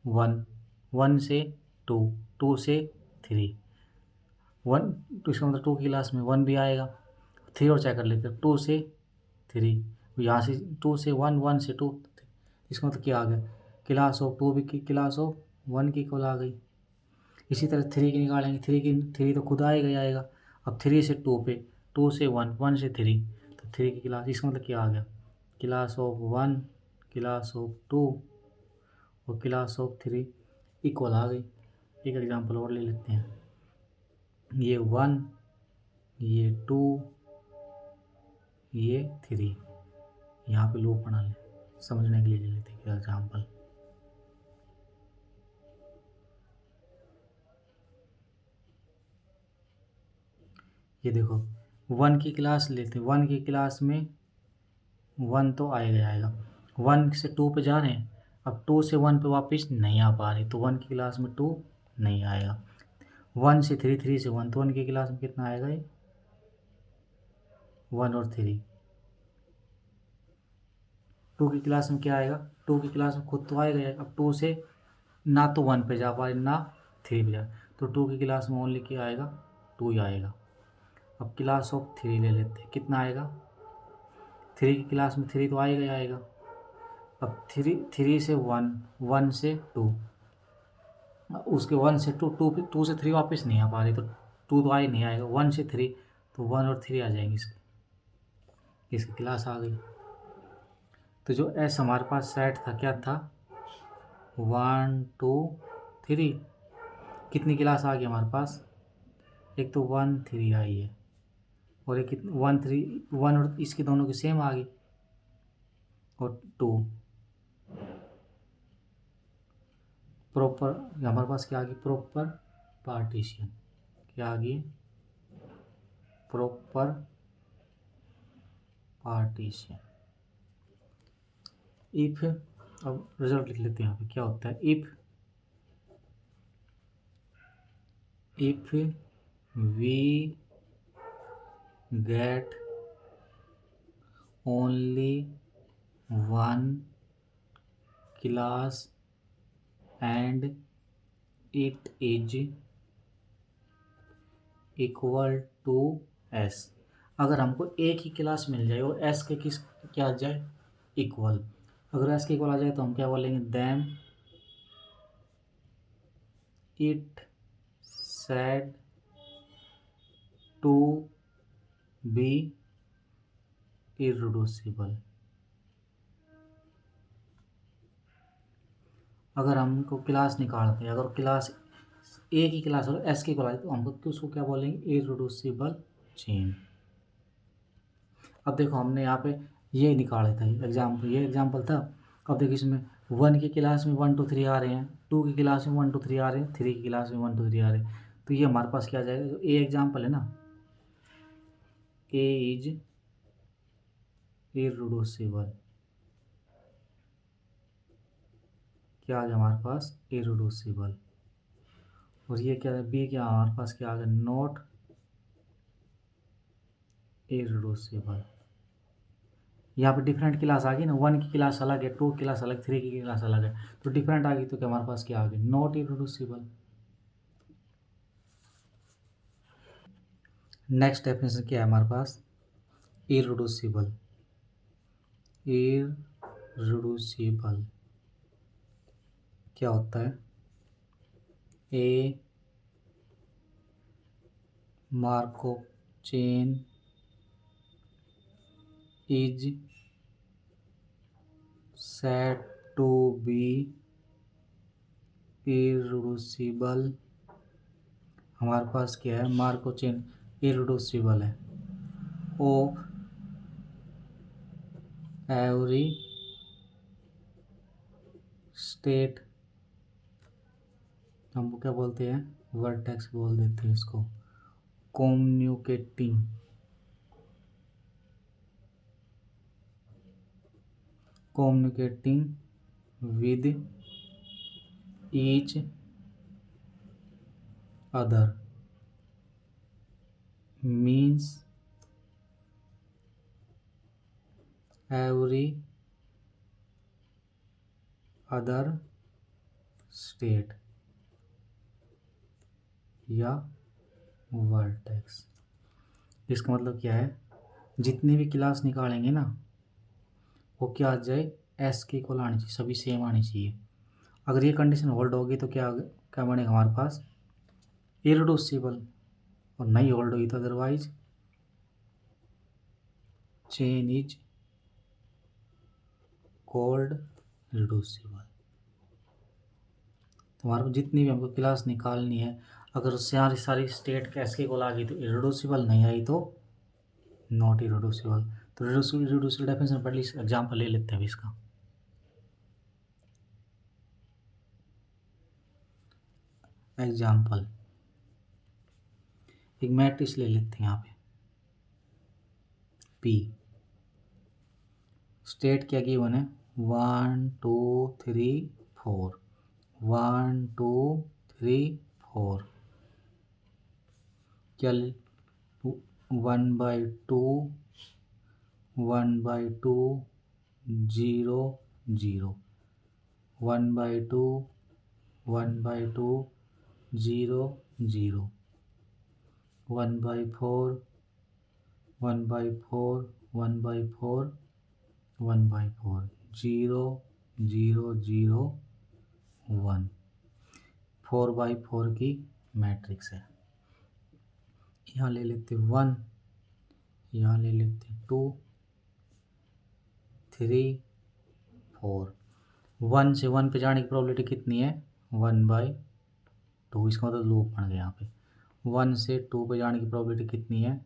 वन, वन से टू, टू से थ्री, वन, तो इसका मतलब टू की क्लास में वन भी आएगा। थ्री और चेक कर लेते हैं, टू से थ्री, यहाँ से टू से वन, वन से टू, इसका मतलब क्या आ गया, क्लास ऑफ टू भी की क्लास ऑफ वन की इक्वल आ गई। इसी तरह थ्री की निकालेंगे, थ्री तो खुद आएगा ही आएगा। अब थ्री से टू पे, टू से वन, वन से थ्री, तो थ्री की क्लास, इसका मतलब क्या आ गया, class of one, class of two और क्लास ऑफ थ्री इक्वल आ गई। एक एग्जांपल और ले लेते हैं, ये वन, ये टू, ये थ्री, यहाँ पे लूप बना लें, समझने के लिए ले लेते हैं एग्जाम्पल। ये देखो, वन की क्लास लेते हैं, वन की क्लास में वन तो आएगा ही आएगा, वन से टू पे जा रहे हैं, अब टू से वन पे वापस नहीं आ पा रहे, तो वन की क्लास में टू नहीं आएगा। वन से थ्री, थ्री से वन, तो वन की क्लास में कितना आएगा, ये वन और थ्री। टू की क्लास में क्या आएगा, टू की क्लास में खुद तो आएगा ही, अब टू से ना तो वन पे जा पा रहे ना थ्री पे जा, तो टू की क्लास में ओनली क्या आएगा, टू ही आएगा। अब क्लास ऑफ थ्री ले लेते हैं, कितना आएगा, थ्री की क्लास में थ्री तो आएगा ही आएगा। अब थ्री, थ्री से वन, वन से टू, उसके वन से टू, टू से थ्री वापस नहीं आ पा रही, तो टू तो आ ही नहीं आएगा, वन से थ्री, तो वन और थ्री आ जाएंगे इसकी क्लास आ गई। तो जो एस हमारे पास सेट था क्या था, वन टू थ्री, कितनी क्लास आ गई हमारे पास, एक तो वन थ्री आई है और एक वन थ्री, वन और इसकी दोनों की सेम आ गई, और टू प्रॉपर, हमारे पास क्या आ गई, प्रॉपर पार्टीशन, क्या आ गई, प्रॉपर पार्टीशन। इफ, अब रिजल्ट लिख लेते हैं यहाँ पे, क्या होता है, if we get only one class and it is equal to S, अगर हमको एक ही क्लास मिल जाए और एस के किस क्या आ जाए, इक्वल, अगर एस के इक्वल आ जाए तो हम क्या बोलेंगे, then it said to be irreducible. अगर हमको क्लास निकालते हैं, अगर क्लास एक ही क्लास और एस की इक्वल आए तो हमको उसको क्या बोलेंगे, इररिड्यूसिबल चेन। अब देखो हमने यहाँ पे ये निकाला था एग्जाम्पल, ये एग्जाम्पल था। अब देखो इसमें वन की क्लास में वन टू थ्री आ रहे हैं, टू की क्लास में वन टू थ्री आ रहे हैं, थ्री की क्लास में वन टू थ्री आ रहे हैं, तो ये हमारे पास क्या आ जाएगा, जो ए एग्जाम्पल है ना, ए इज इररिड्यूसिबल, क्या आ गया हमारे पास, इररिड्यूसिबल। और ये क्या है, बी क्या हमारे पास क्या आ गया, नॉट इररिड्यूसिबल। यहाँ पे डिफरेंट क्लास आ गई ना, वन की क्लास अलग है, टू की क्लास अलग, थ्री की क्लास अलग है, तो डिफरेंट आ गई, तो क्या हमारे पास क्या आ गई, नॉट इररिड्यूसिबल। नेक्स्ट डेफिनेशन क्या है हमारे पास, इररिड्यूसिबल, इररिड्यूसिबल क्या होता है, a Markov chain is said to be irreducible, हमारे पास क्या है, मार्कोव चेन इररिड्यूसिबल है, ऑफ एवरी स्टेट, हम क्या बोलते हैं, वर्टेक्स बोल देते हैं इसको, communicating with each other means every other state या वर्टेक्स। इसका मतलब क्या है, जितनी भी क्लास निकालेंगे ना वो क्या आ जाए, एस के इक्वल आनी चाहिए, सभी सेम आनी चाहिए। अगर ये कंडीशन होल्ड होगी तो क्या क्या बनेगा हमारे पास, इररिड्यूसिबल, और नहीं होल्ड होगी तो otherwise chain is called reducible. तो हमारे को जितनी भी हमको क्लास निकालनी है, अगर उससे सारी सारी स्टेट कैसे को आ गई तो इररिड्यूसिबल, नहीं आई तो नॉट इररिड्यूसिबल। तो रिड्यूसिबल डेफिनेशन पहले एग्जाम्पल ले लेते हैं अभी इसका। एग्जाम्पल, एक मैट्रिक्स ले लेते हैं यहाँ पे पी, स्टेट क्या गिवन है 1 2 3 4, 1 2 3 4, क्या 1/2 1/2 0 0, 1/2 1/2 0 0, 1/4 1/4 1/4 1/4 0 0 0 1, 4/4 की मैट्रिक्स है। यहाँ ले लेते 1, यहाँ ले लेते 2 3 4। 1 से 1 पे जाने की प्रोबेबिलिटी कितनी है 1/2, इसका मतलब लूप बन गया यहाँ पे। 1 से 2 पे जाने की प्रोबेबिलिटी कितनी है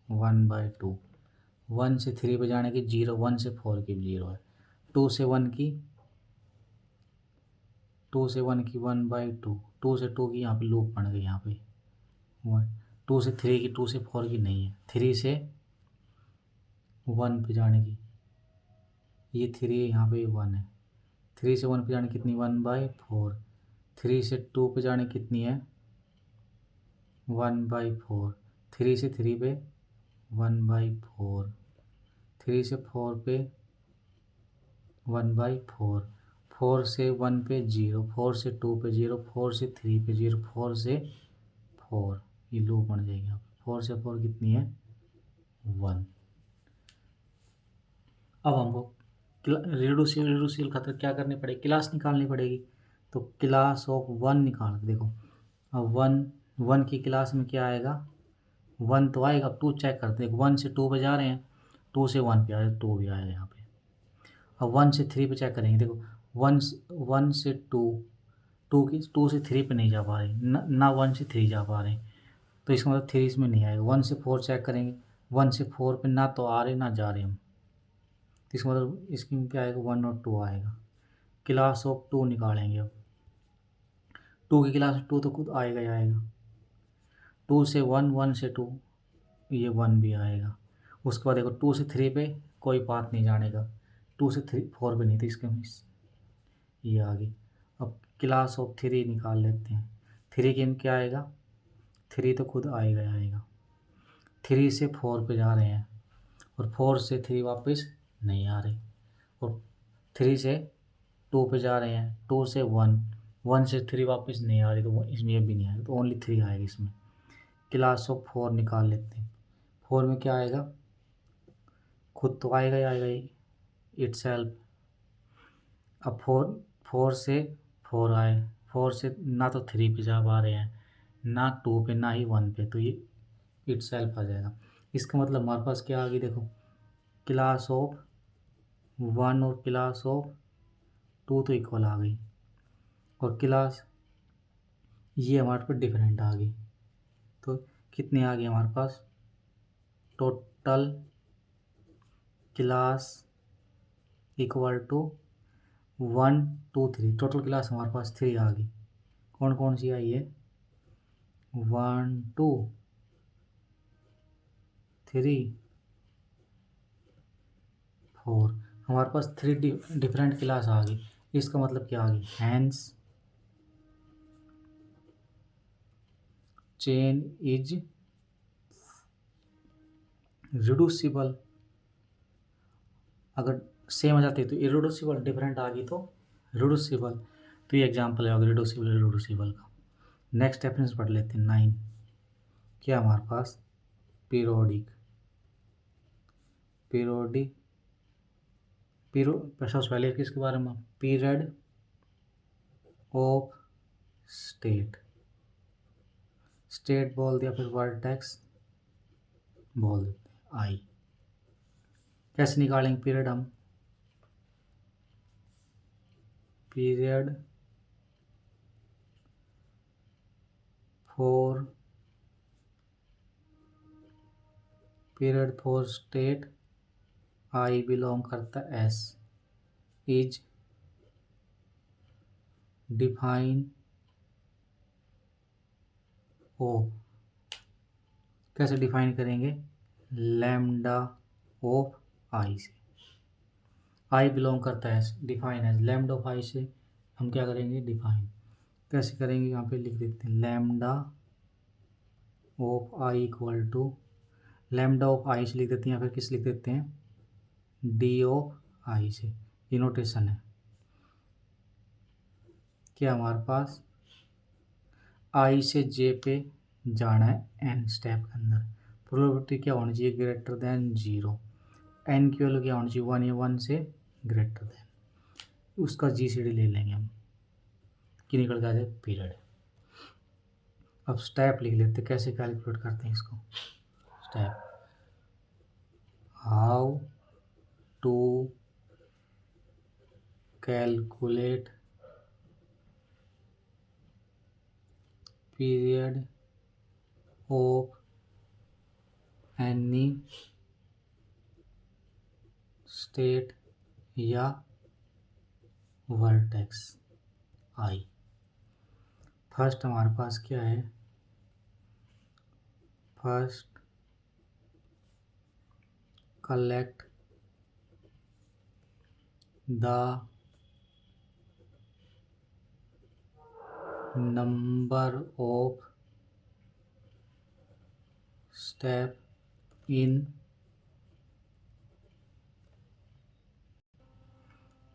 1/2। 1 से 3 पे जाने की 0, 1 से 4 की 0 है। 2 से 1 की 1/2, 2 से 2 की यहाँ पे लूप बन गई यहाँ पे 1। 2 से 3 की, 2 से 4 की नहीं है। 3 से 1 पे जाने की, ये 3 यहाँ पे 1 है। 3 से 1 पे जाने कितनी 1/4। 3 से 2 पे जाने कितनी है 1/4। 3 से 3 पे 1/4। 3 से 4 पे 1/4। 4 से 1 पे 0, 4 से 2 पे 0, 4 से 3 पे 0, 4 से 4, ये लूप बन जाएगी यहाँ पे। 4 से 4 कितनी है 1। अब हमको रिड्यूसिबल खातिर क्या करनी पड़ेगी, क्लास निकालनी पड़ेगी। तो क्लास ऑफ 1 निकाल के देखो। अब 1 की क्लास में क्या आएगा 1 तो आएगा। अब 2 चेक करते हैं, 1 से 2 पे जा रहे हैं, 2 से 1 पे आएगा, 2 भी आएगा यहाँ पे। अब 1 से 3 पे चेक करेंगे, देखो 1 से 2 से 3 पे नहीं जा पा रहे, ना 1 से 3 जा पा रहे, तो इसका मतलब 3 इसमें नहीं आएगा। 1 से 4 चेक करेंगे, 1 से 4 पे ना तो आ रहे ना जा रहे हम, तो इसका मतलब इसमें क्या आएगा 1 और 2 आएगा। क्लास ऑफ 2 निकालेंगे। अब 2 की क्लास 2 तो खुद आएगा ही आएगा। 2 से 1, 1 से 2, ये 1 भी आएगा। उसके बाद देखो 2 से 3 पे कोई पाथ नहीं जाने का, 2 से 4 पे नहीं, तो इसके ये आ गई। अब क्लास ऑफ 3 निकाल लेते हैं। 3 के में क्या आएगा, 3 तो खुद आएगा ही आएगा। 3 से 4 पे जा रहे हैं और 4 से 3 वापस नहीं आ रहे, और 3 से 2 पे जा रहे हैं, 2 से 1, 1 से 3 वापस नहीं आ रही, तो इसमें ये भी नहीं आएगा, तो ओनली 3 आएगा इसमें। क्लास ऑफ 4 निकाल लेते हैं। 4 में क्या आएगा, खुद तो आएगा ही आएगा ही इटसेल्फ। अब 4 से 4 आए, 4 से ना तो 3 पे जा पा रहे हैं, ना 2 पे, ना ही 1 पे, तो ये इटसेल्फ आ जाएगा। इसका मतलब हमारे पास क्या आ गई, देखो क्लास ऑफ 1 और क्लास ऑफ 2 तो इक्वल आ गई, और क्लास ये हमारे पास डिफरेंट आ गई। तो कितने आ गए हमारे पास, total class equal to 1 2 3, total class हमारे पास 3 आ गई। कौन कौन सी आई है 1 2 3 4, हमारे पास 3 डिफरेंट क्लास आ गई। इसका मतलब क्या आ गई, हैंस चेन इज रिड्यूसिबल। अगर सेम आ जाती है तो इरिड्यूसिबल, डिफरेंट आ गई तो रिड्यूसिबल, तो ये एग्जाम्पल है रिड्यूसिबल का। नेक्स्ट डेफिनेशन पढ़ लेते हैं 9। क्या हमारे पास पीरियोडिक सबसे पहले किसके बारे में, पीरियड ऑफ स्टेट बोल दिया, फिर वर्टेक्स बोल देते हैं आई। कैसे निकालेंगे पीरियड हम, period for state I belong करता एस इज डिफाइन ओ। कैसे डिफाइन करेंगे, लैम्डा ऑफ आई से, आई बिलोंग करता है define as lambda of I से हम क्या करेंगे, डिफाइन। कैसे करेंगे, यहाँ पे लिख देते हैं lambda of I equal to, lambda of I से लिख देते हैं या फिर किस लिख देते हैं, डी ऑफ आई से, ये नोटेशन है। क्या हमारे पास आई से जे पे जाना है एन स्टेप के अंदर, प्रोबेबिलिटी क्या होनी चाहिए, ग्रेटर देन 0, एन की वैल्यू क्या होनी चाहिए 1 या 1 से ग्रेटर देन, उसका जीसीडी ले लेंगे हम कि निकल जाए पीरियड। अब स्टेप लिख लेते, कैसे कैलकुलेट करते हैं इसको, step, how to calculate period of any state या वर्टेक्स आई। फर्स्ट हमारे पास क्या है, first collect the number of step in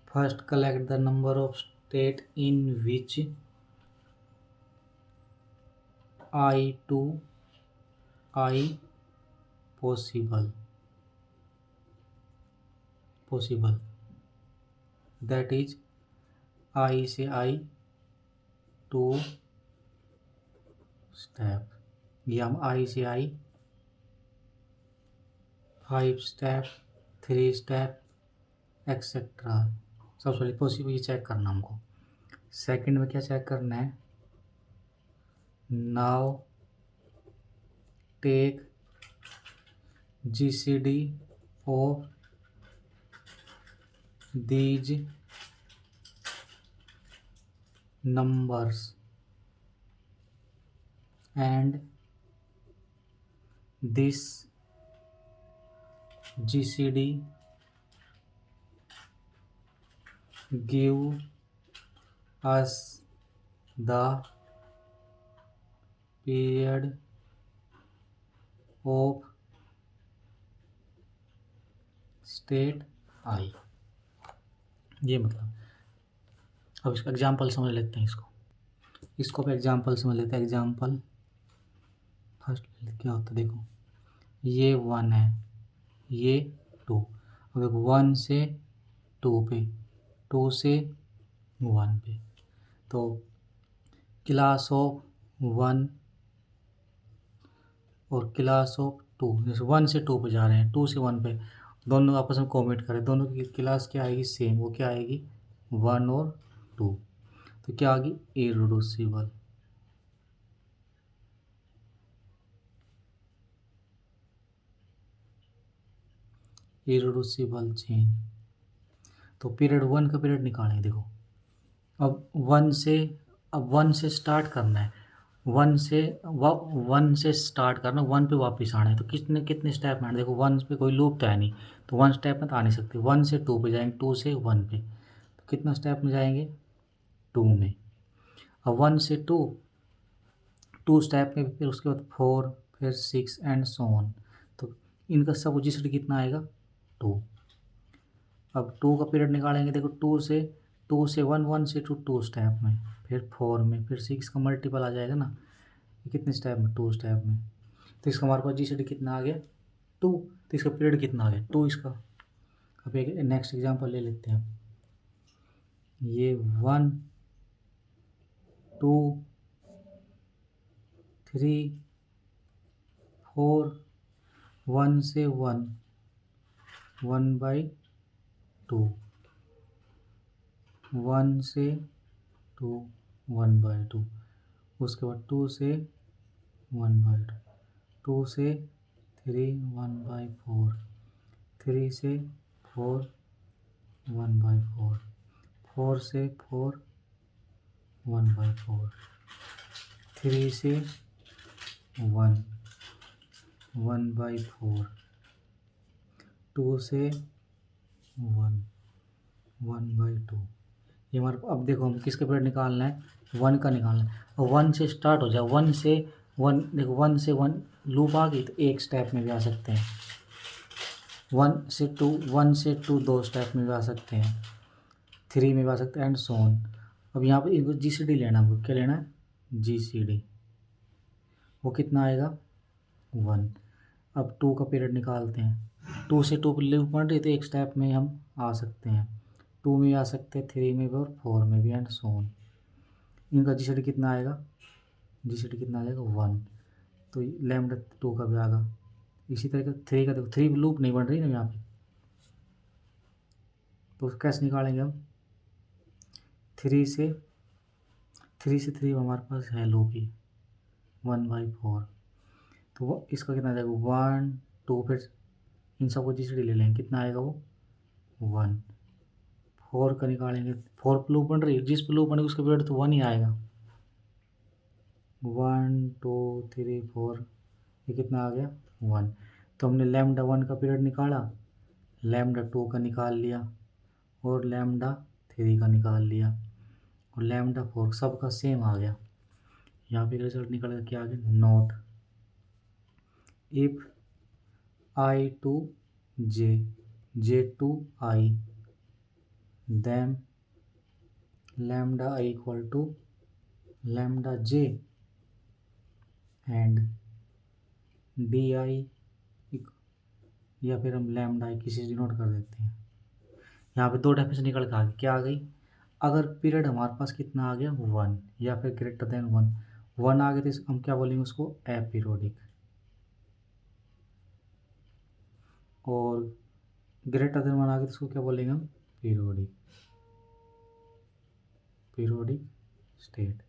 first collect the number of state in which I to I possible, that is I से I 2 step, या हम I से I 5 step 3 step etcetera, सबसे पहले पॉसिबल ये चेक करना हमको। Second में क्या चेक करना है, now take GCD of these numbers and this GCD give us the period of state I। ये मतलब, अब इसका एग्जाम्पल समझ लेते हैं, इसको अब एग्जाम्पल समझ लेते हैं। एग्जाम्पल फर्स्ट क्या होता है, देखो ये 1 है, ये 2, अब देखो 1 से 2 पे, 2 से 1 पे, तो क्लास ऑफ 1 और क्लास ऑफ 2, जैसे 1 से 2 पे जा रहे हैं, 2 से 1 पे, दोनों आपस में कॉमेंट करें, दोनों की क्लास क्या आएगी, सेम, वो क्या आएगी 1 और 2, तो क्या आ गई इररिड्यूसिबल। इररिड्यूसिबल चेन, तो पीरियड 1 का पीरियड निकालेंगे। देखो अब 1 से स्टार्ट करना है, 1 से स्टार्ट करना, 1 पे वापस आना है, तो कितने स्टेप में आना, देखो 1 पे कोई लूप तो है नहीं, तो 1 स्टेप में तो आ नहीं सकते, 1 से 2 पे जाएंगे, 2 से 1 पे, तो कितना स्टेप में जाएंगे 2 में। अब 1 से 2 स्टेप में, फिर उसके बाद 4, फिर 6 एंड सो ऑन, तो इनका सब जीसीडी कितना आएगा 2। अब 2 का पीरियड निकालेंगे, देखो 2 से 2 से 1, 1 से 2 2 स्टेप में, फिर 4 में, फिर 6 का मल्टीपल आ जाएगा ना, ये कितने स्टेप में, 2 स्टेप में। तो इसका हमारे पास GCD कितना आ गया 2। तो इसका पीरियड कितना आ गया 2 इसका। अब एक नेक्स्ट एग्जांपल ले लेते हैं, ये 1 2 3 4, 1 से 1 1/2, 1 से 2 1/2, उसके बाद 2 से 1/2, 2 से 3 1/4, 3 से 4 1/4, 4 से 4 1/4, 3 से 1 1/4, 2 से 1 1/2। ये हमारे, अब देखो हम किसका पीरियड निकालना है, 1 का निकालना है। और 1 से स्टार्ट हो जाए, 1 से 1, देखो 1 से 1 लूप आ गई तो एक स्टेप में भी आ सकते हैं। 1 से 2, 1 से 2 2 स्टेप में भी आ सकते हैं, 3 में भी आ सकते हैं, एंड सो ऑन। अब यहाँ पे इनको GCD लेना है, क्या लेना है GCD, वो कितना आएगा 1। अब 2 का पीरियड निकालते हैं, 2 से 2 लूप बन रही तो एक स्टेप में हम आ सकते हैं, 2 में भी आ सकते हैं, 3 में भी और 4 में भी, एंड सो ऑन। इनका GCD कितना आएगा, GCD कितना आ जाएगा 1। तो लैम्डा 2 का भी आएगा। इसी तरह का 3 का, देखो 3 लूप नहीं बन रही ना यहाँ पे, तो कैसे निकालेंगे हम, 3 से 3 हमारे पास है लूप ही 1/4। तो वो इसका कितना आ जाएगा 1 2, फिर इन सबको GCD ले लेंगे, कितना आएगा वो 1। 4 का निकालेंगे, 4 लूप बन रही है, जिस पर लूप बनेगी उसका पीरियड तो 1 ही आएगा। 1 2 3 4, ये कितना आ गया 1। तो हमने लैम्डा 1 का पीरियड निकाला, लैम्डा 2 का निकाल लिया, और लैम्डा 3 का निकाल लिया, और लैम्डा 4 सबका सेम आ गया। यहाँ पे रिजल्ट निकल कर क्या आ गया, note if I to J, J to I, then lambda I equal to lambda J and di, या फिर हम लैम्डा आई किसी से डिनोट कर देते हैं। यहाँ पे दो डेफिनेशन निकल के आ गई, क्या आ गई, अगर पीरियड हमारे पास कितना आ गया 1 या फिर ग्रेटर देन 1 आ गया तो हम क्या बोलेंगे उसको एपीरियोडिक, और ग्रेटर देन 1 आ गया तो उसको क्या बोलेंगे हम पीरियोडिक स्टेट।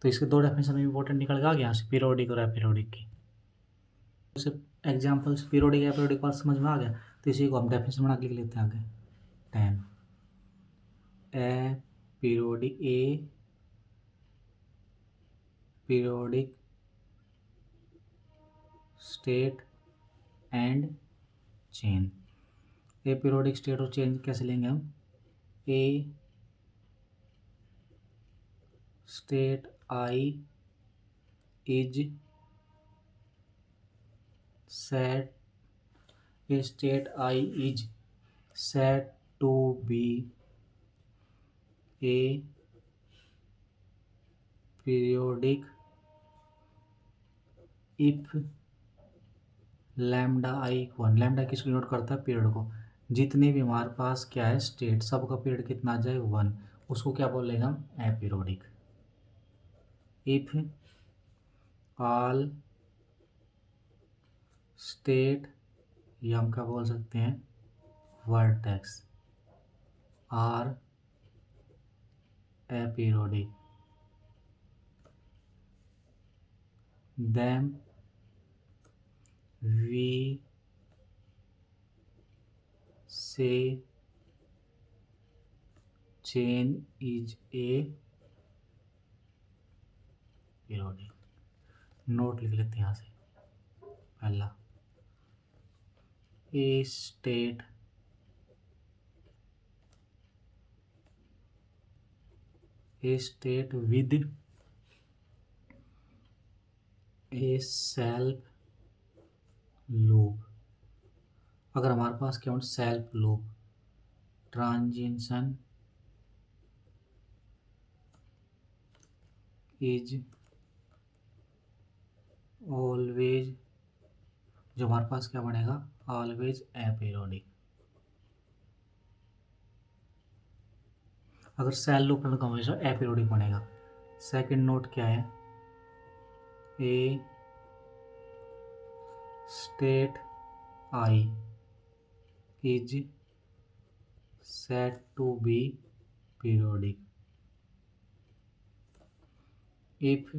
तो इसके दो डेफिनेशन इंपॉर्टेंट निकल के आ गया यहाँ से, पीरियोडिक और एपीरियोडिक की। जैसे एग्जाम्पल्स पीरियोडिक एपीरियोडिक बात समझ में आ गया, तो इसी को हम डेफिनेशन बना के लिख लेते हैं आगे। 10 periodic state and chain. Aperiodic state और चेन कैसे लेंगे हम, a state I is set, a state I is said to be a periodic if lambda I 1, lambda किसको डिनोट करता है पीरियड को, जितने भी हमारे पास क्या है स्टेट सबका पीरियड कितना आ जाए 1, उसको क्या बोलेंगे हम एपीरियोडिक। इफ ऑल स्टेट, या हम क्या बोल सकते हैं vertex are aperiodic, then we say chain is a periodic। Note लिख लेते हैं यहाँ से, पहला a state with a self loop, अगर हमारे पास क्या self loop transition is always, जो हमारे पास क्या बनेगा, ऑलवेज एपीरियोडिक। अगर सेल लूप रन का हमेशा एपीरियोडिक बनेगा। सेकंड नोट क्या है, a state I is said to be periodic if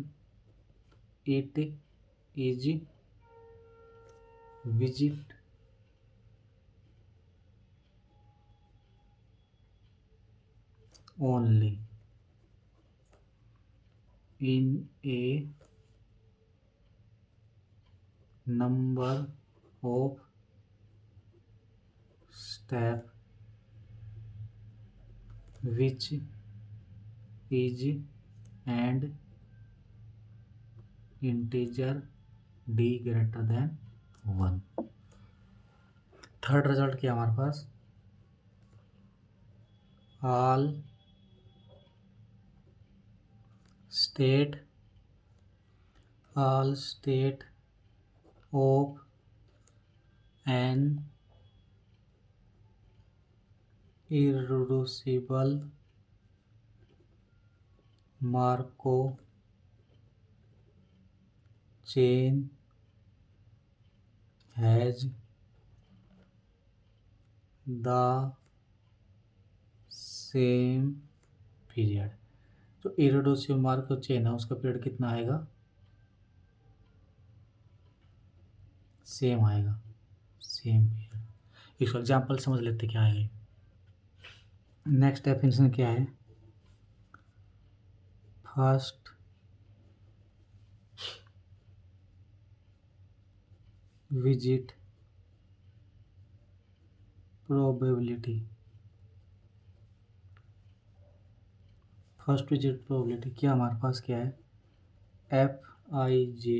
it is visit only in a number of step which is and integer d greater than 1। Third result क्या हमारे पास, all state of an irreducible Markov chain has the same period। जो irreducible Markov chain है उसका period कितना आएगा, same आएगा, same period. इसको example समझ लेते क्या आएगा। नेक्स्ट डेफिनेशन क्या है, first visit probability, first visit probability क्या हमारे पास क्या है, F I J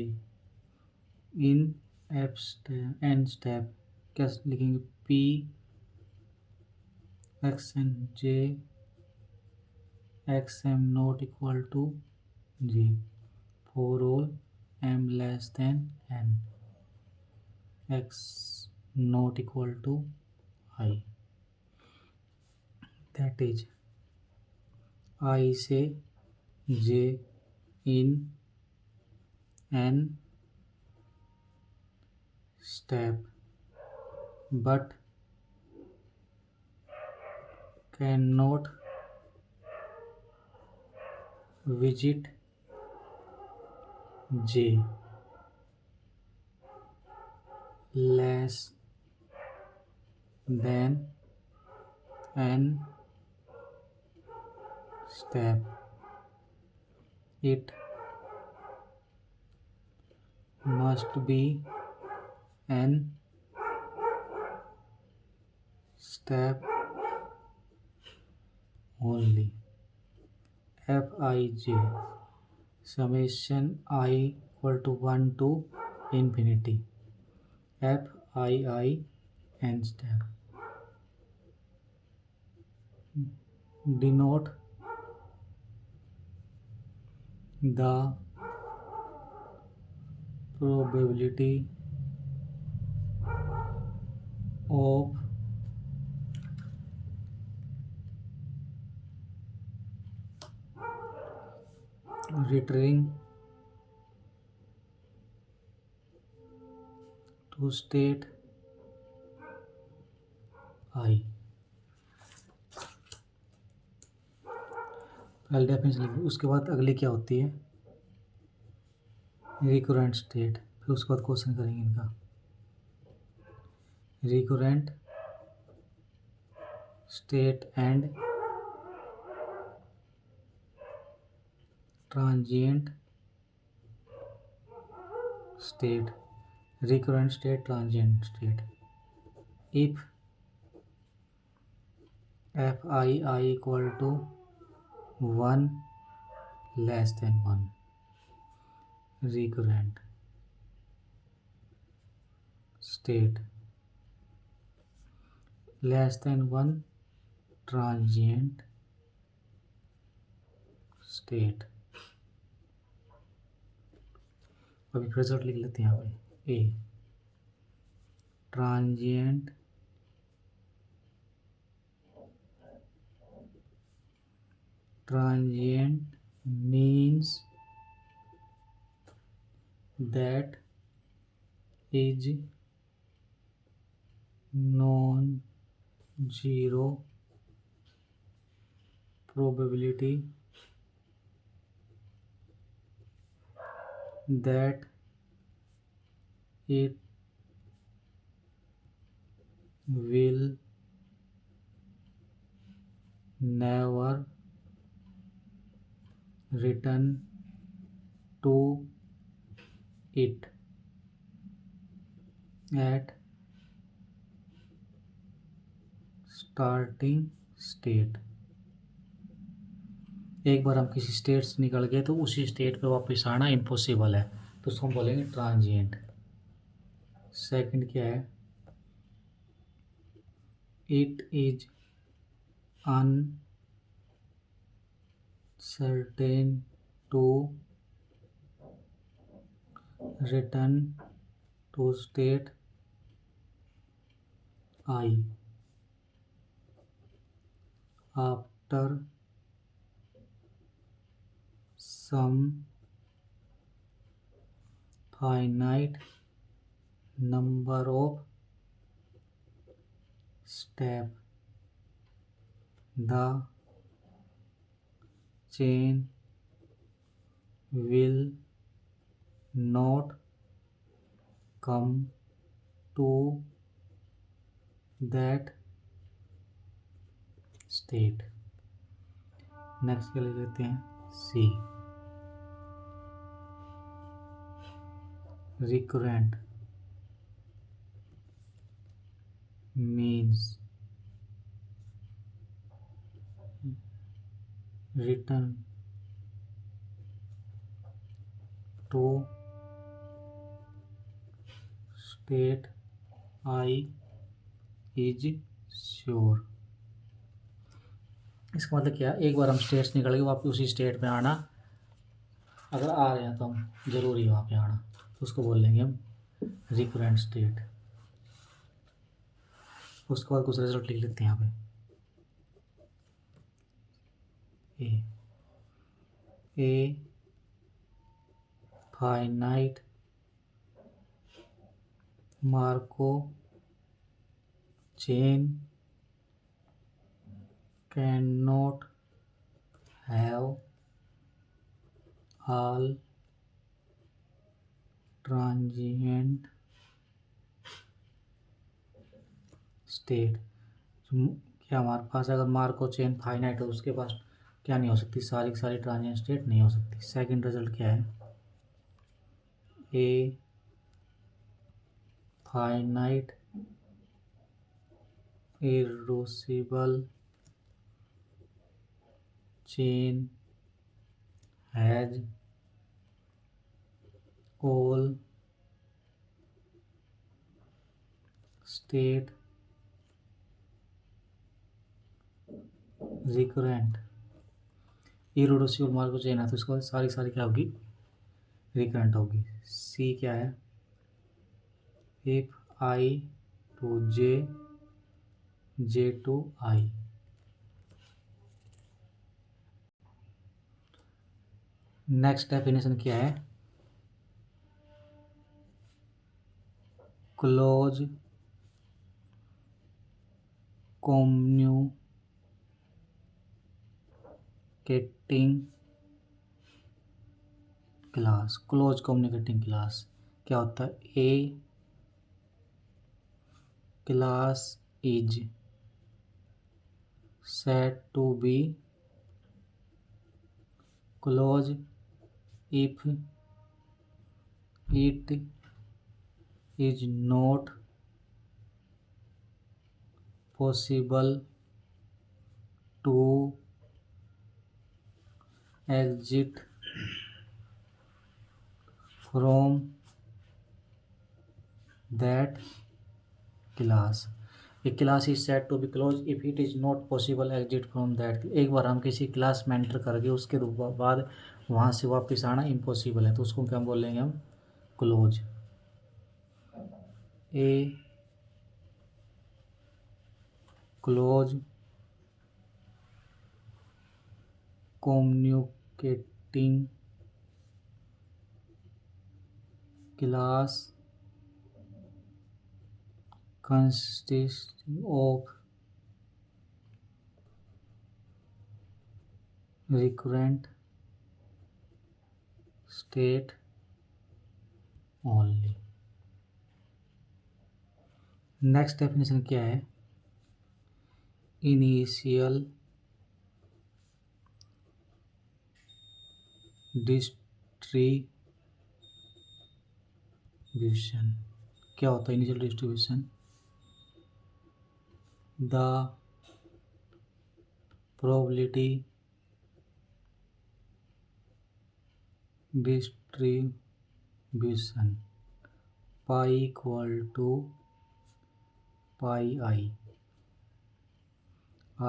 in F step N step, क्या लिखेंगे, P X N J X M not equal to G for all M less than N X not equal to I, that is I से J in N step but cannot visit J less than n step, it must be n step only। Fij summation I equal to 1 to infinity Fii n step, denote the probability of returning to state I। पहले definition लिखिए, उसके बाद अगली क्या होती है, recurrent state, फिर उसके बाद क्वेश्चन करेंगे इनका। Recurrent state and transient state, recurrent state, transient state. If F I equal to 1 less than 1 recurrent state, less than 1 transient state, अभी रिजल्ट लिख लेते हैं यहाँ पे। ए transient means that is non-zero probability that it will never return to it at starting state। एक बार हम किसी स्टेट से निकल गए तो उसी स्टेट पे वापस आना इम्पॉसिबल है, तो उसको हम बोलेंगे ट्रांजिएंट। सेकंड क्या है, it is uncertain to return to state I after some finite number of steps, the chain will not come to that state। Next क्या लिख लेते हैं, सी recurrent means return to state I is sure। इसका मतलब क्या है, एक बार हम स्टेट से निकल गए वापस उसी स्टेट में आना, अगर आ रहे हैं तो हम जरूरी है वहाँ पे आना, तो उसको बोल लेंगे हम रिकरेंट स्टेट। उसके बाद कुछ रिजल्ट लिख लेते हैं यहाँ पे। A finite Markov chain can not have all transient state। क्या हमारे पास अगर मार्कोव चेन फाइनाइट है उसके पास क्या नहीं हो सकती, सारी की सारी ट्रांजिएंट स्टेट नहीं हो सकती। सेकंड रिजल्ट क्या है, a finite irreducible chain has all state recurrent। irreducible Markov chain है तो इसको सारी सारी क्या होगी, रिकरेंट होगी। सी क्या है, if I to J J to I. Next definition क्या है, close communicating class. Close communicating class क्या होता है, a class is said to be close if it is not possible to exit from that class। A class is set to be close if it is not possible exit from that. एक बार हम किसी class में enter करके उसके बाद वहाँ से वापस आना इम्पॉसिबल है, तो उसको क्या बोलेंगे हम, close, a close communicating class consisting of recurrent state only। Next definition क्या है? Initial distribution. क्या होता है initial distribution? The probability distribution pi equal to pi I,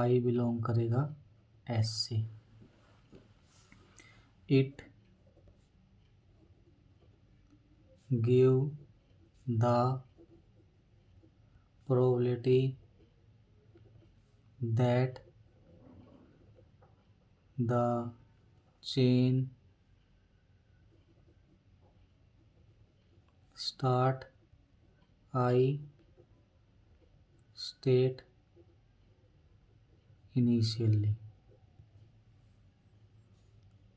I belong करेगा एस से। It give the probability that the chain start I state initially।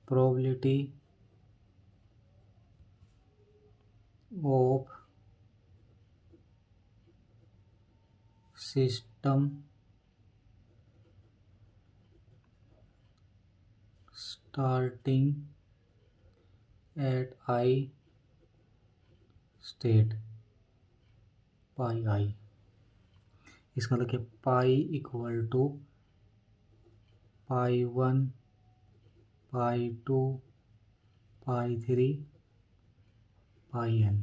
probability of system starting at I state pi I. इसका मतलब क्या? Pi equal to pi 1, pi 2, pi 3, pi n,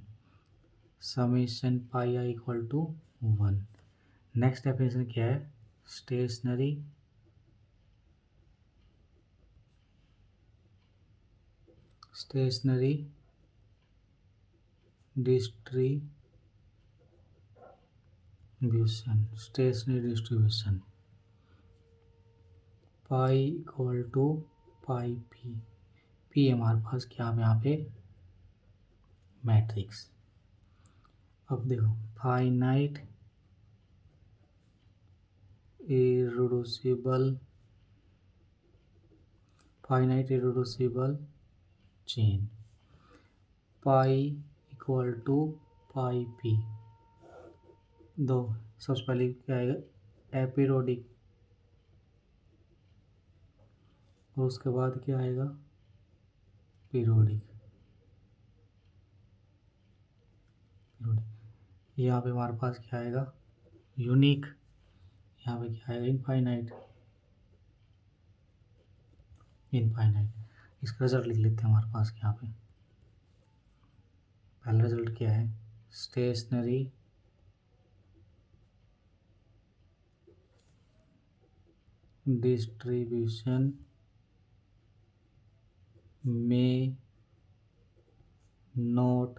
summation pi I equal to 1। Next definition क्या है? Stationary distribution pi equal to pi P. P हमारे पास क्या है यहाँ पे? मैट्रिक्स। अब देखो, finite irreducible chain pi equal to pi P. दो, सबसे पहले क्या आएगा? एपिरोडिक, और उसके बाद क्या आएगा? पीरियोडिक। यहाँ पे हमारे पास क्या आएगा? यूनिक। यहाँ पे क्या आएगा? इनफाइनाइट। इसका रिजल्ट लिख लेते हैं हमारे पास यहाँ पे। पहला रिजल्ट क्या है? स्टेशनरी डिस्ट्रीब्यूशन में not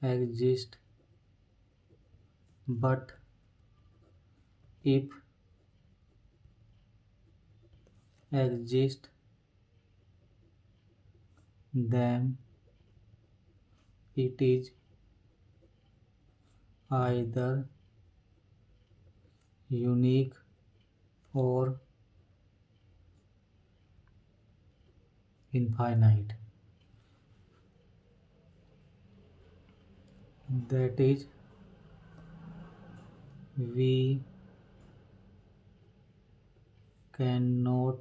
exist but if exist then it is either unique or infinite। that is we cannot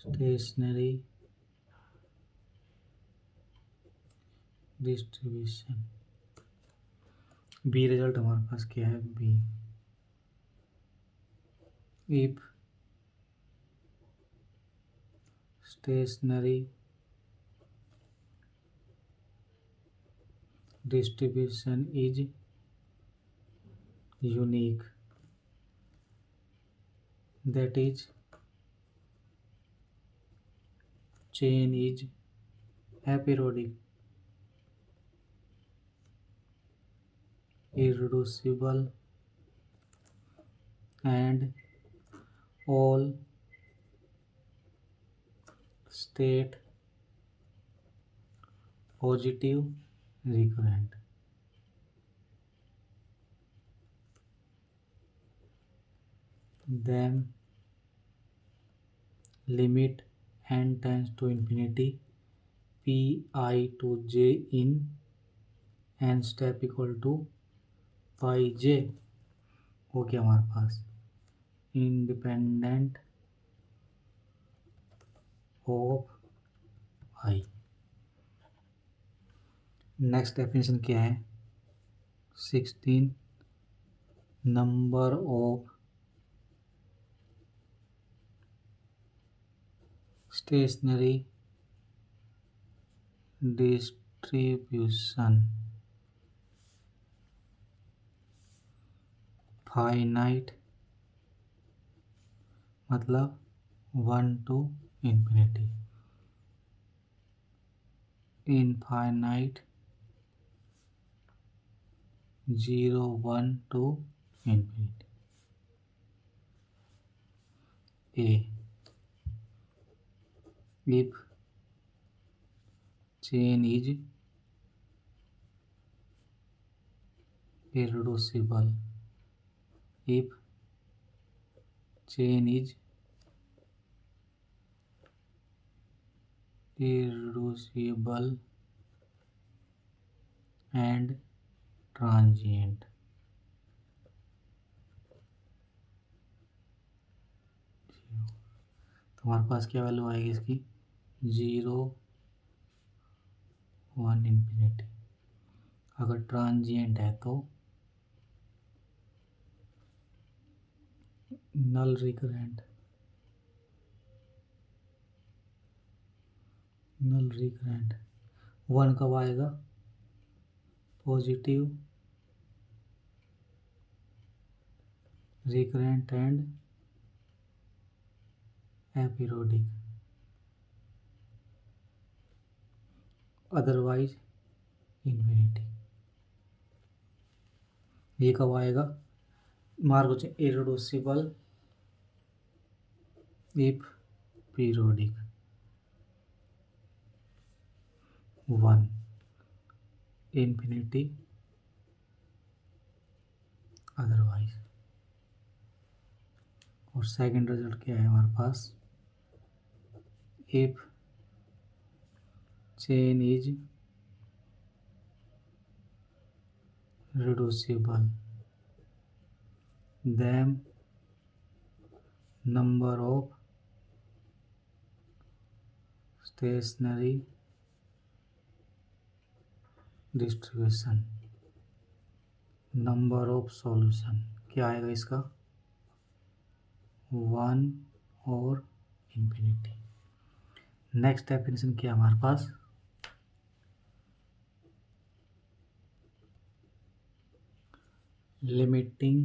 stationary distribution। B result हमारे पास क्या है? B if stationary distribution is unique, that is chain is aperiodic, irreducible, and all state positive recurrent. Then limit n tends to infinity pi to j in n step equal to pi j हो गया हमारे पास independent of I. Next definition क्या है? 16 number of stationary distribution finite मतलब 1 to infinity, infinite 0 1 to infinity। A if chain is irreducible, if chain is irreducible and transient, तो हमारे पास क्या वैल्यू आएगी इसकी? 0 1 infinity। अगर ट्रांजिएंट है तो नल रिकरेंट, नल रिकरेंट 1 कब आएगा? Positive recurrent and aperiodic, otherwise infinity. ये कब आएगा? Markov irreducible if periodic 1 infinity otherwise. और सेकंड रिजल्ट क्या है हमारे पास? If chain is reducible, then number of stationary distribution, number of solution क्या आएगा इसका? 1 और infinity। नेक्स्ट डेफिनेशन क्या है हमारे पास? Limiting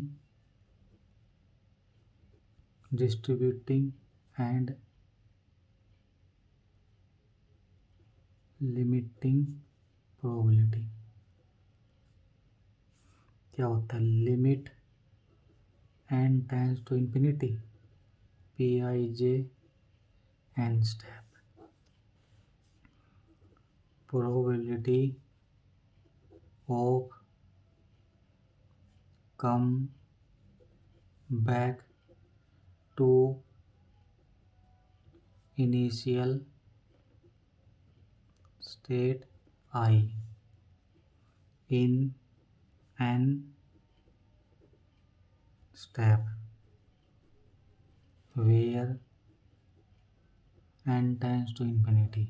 distributing and limiting probability. क्या होता है? Limit n tends to infinity pij n step, probability of come back to initial state I in n step where n tends to infinity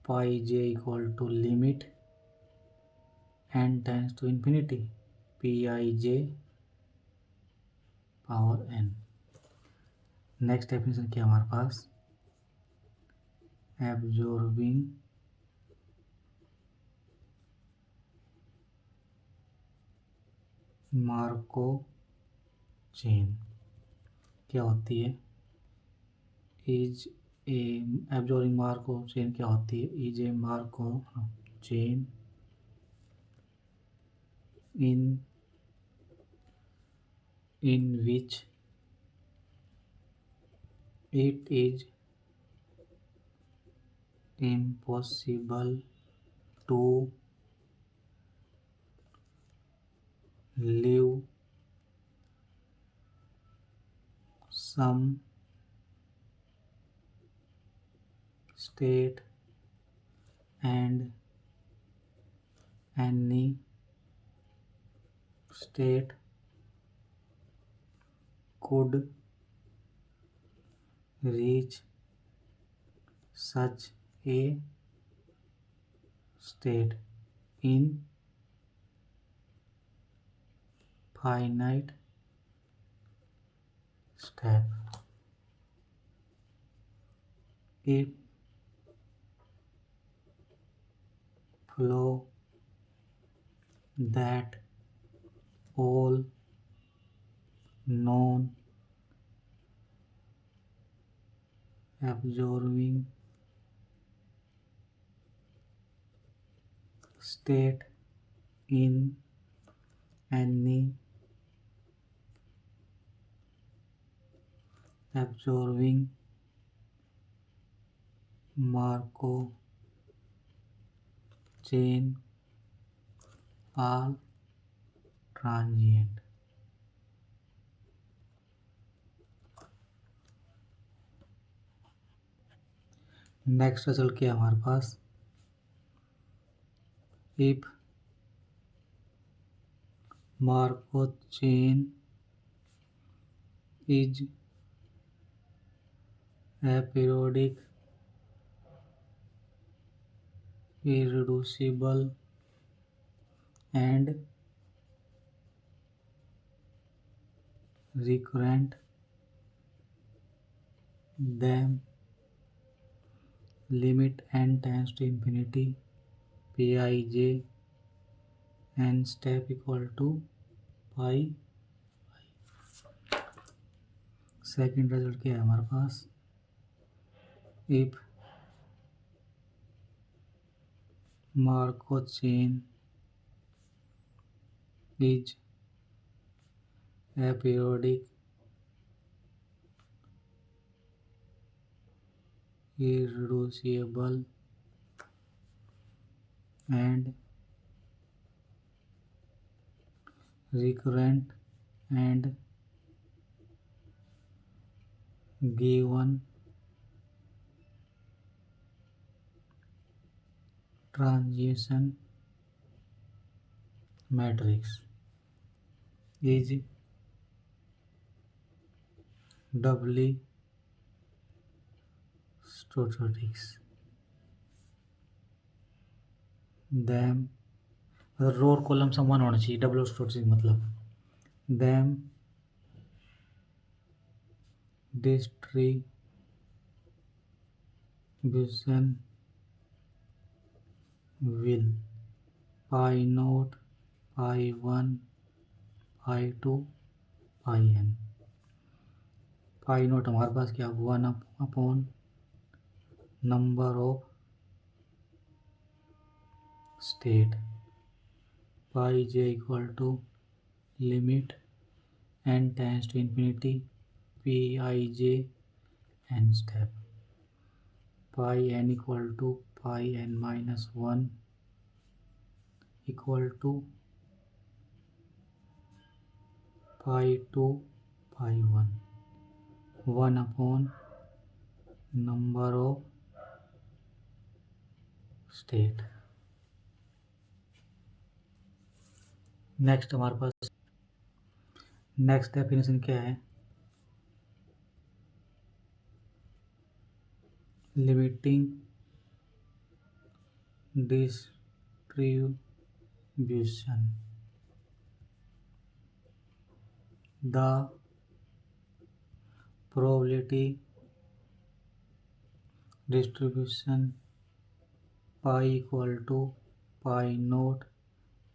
pi j equal to limit n tends to infinity pij power n। Next definition क्या हमारे पास? Absorbing Markov chain क्या होती है? Is a absorbing Markov chain क्या होती है? Is a Markov chain in which it is impossible to leave some state and any state could reach such a state in finite step. It follows that all non absorbing state in any absorbing Markov chain are transient. Next result क्या है हमारे पास? If Markov chain is aperiodic, irreducible and recurrent, then limit n tends to infinity pij n step equal to pi. Second result क्या है हमारे पास? If Markov chain is aperiodic, irreducible and recurrent, and given transition matrix is doubly stochastics, then रो और column समान होना चाहिए. Double storage मतलब them distribution will pi naught, pi 1, pi 2, pi n. Pi note हमारे पास क्या? 1 upon number of state, pi J equal to limit n tends to infinity P I J N step, pi n equal to pi n minus 1 equal to pi 2 pi 1 upon number of state. Next हमारे पास next definition क्या है? Limiting distribution. The probability distribution pi equal to pi naught,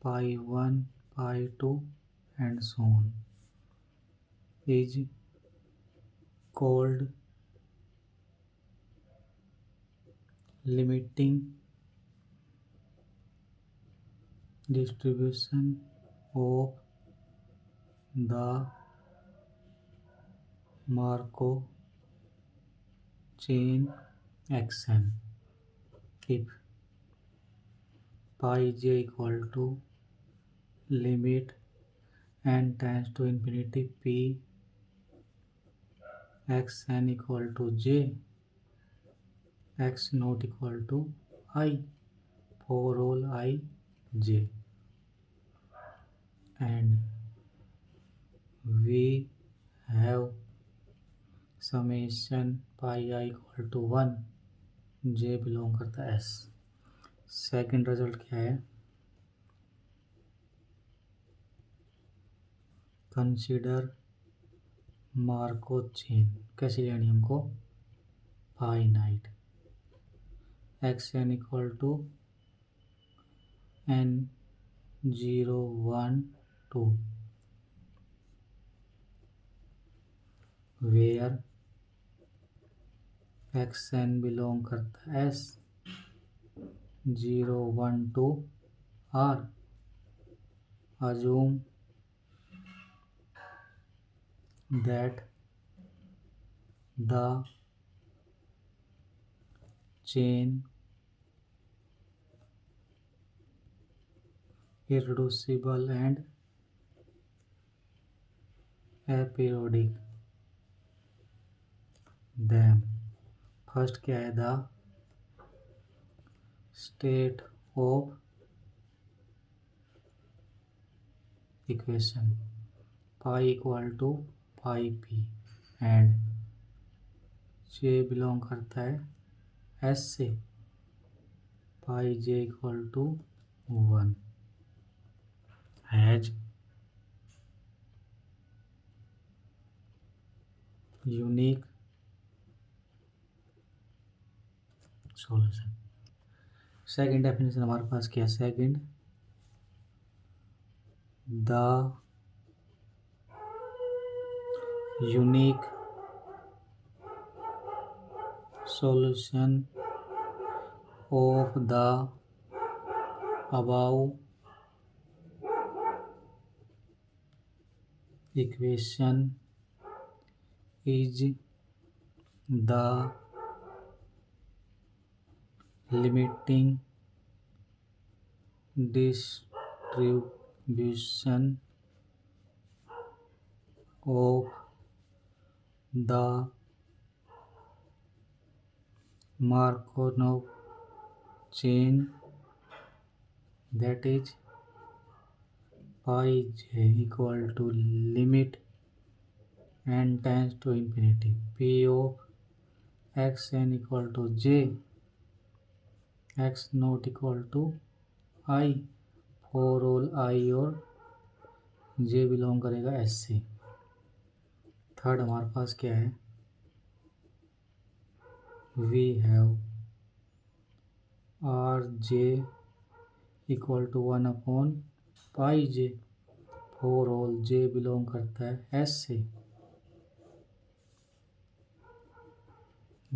pi 1, pi 2 and so on is called limiting distribution of the Markov chain Xn if pi j equal to limit n tends to infinity p xn equal to j x not equal to I for all I j, and we have summation pi I equal to 1 j belong करता है S। Second result क्या है? Consider Markov chain कैसे लेनी हमको? Finite X N equal to n 0 1 2 where X N belong करता है S 0 1 2 R। assume that the chain irreducible and aperiodic। then first क्या है? The state of equation pi equal to pi P and J belong करता है S से pi J equal to 1 has unique solution. Second definition हमारे पास क्या है? Second the unique solution of the above equation is the limiting distribution of the Markov chain, that is pi j equal to limit n tends to infinity p of x n equal to j x not equal to I for all I और j belong करेगा S से। Third हमारे पास क्या है? we have r j equal to 1 upon pi j for all j belong करता है S से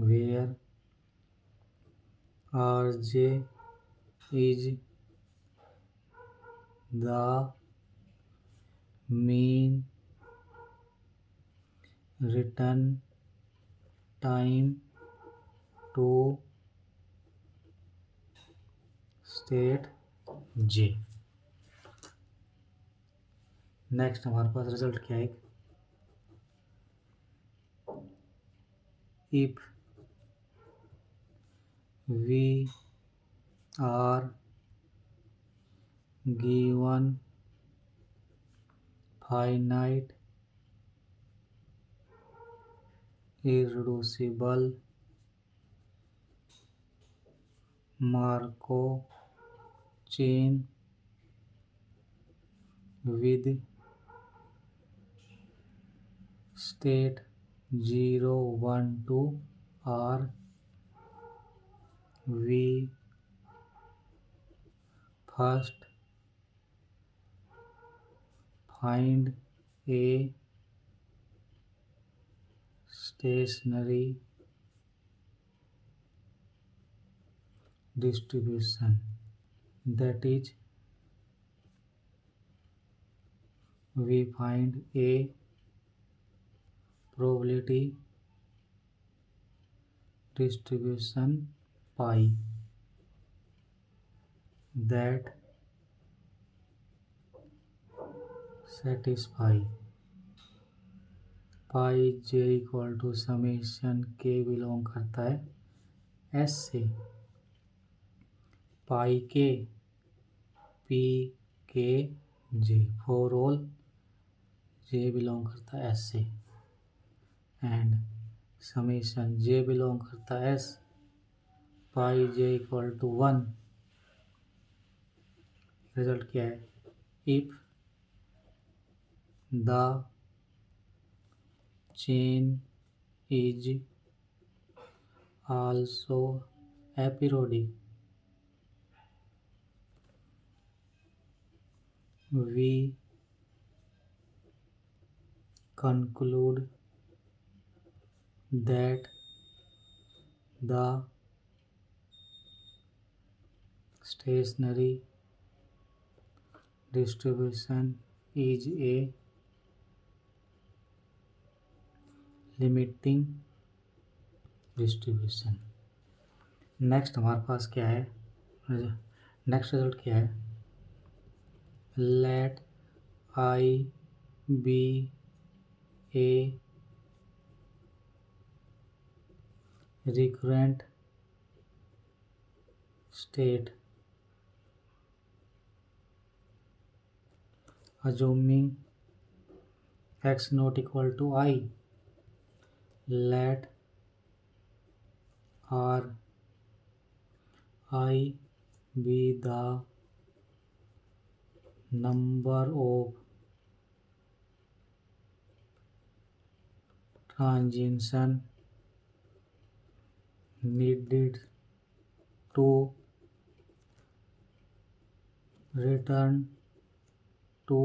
where r j is the mean return time to state j। नेक्स्ट हमारे पास रिजल्ट क्या है? If we are given finite irreducible Markov chain with state 0 1 2 R, we first find a stationary distribution, that is, we find a probability distribution pi that satisfy pi J equal to summation K belong करता है S से, pi K P K J for all J belong करता है S से, and summation j belong करता है S, pi J equal to 1। Result क्या है? If the chain is also aperiodic, we conclude that the stationary distribution is a limiting distribution। Next हमारे पास क्या है? नेक्स्ट रिजल्ट क्या है? Late I B A recurrent state assuming x not equal to I, let r I be the number of transition needed to return to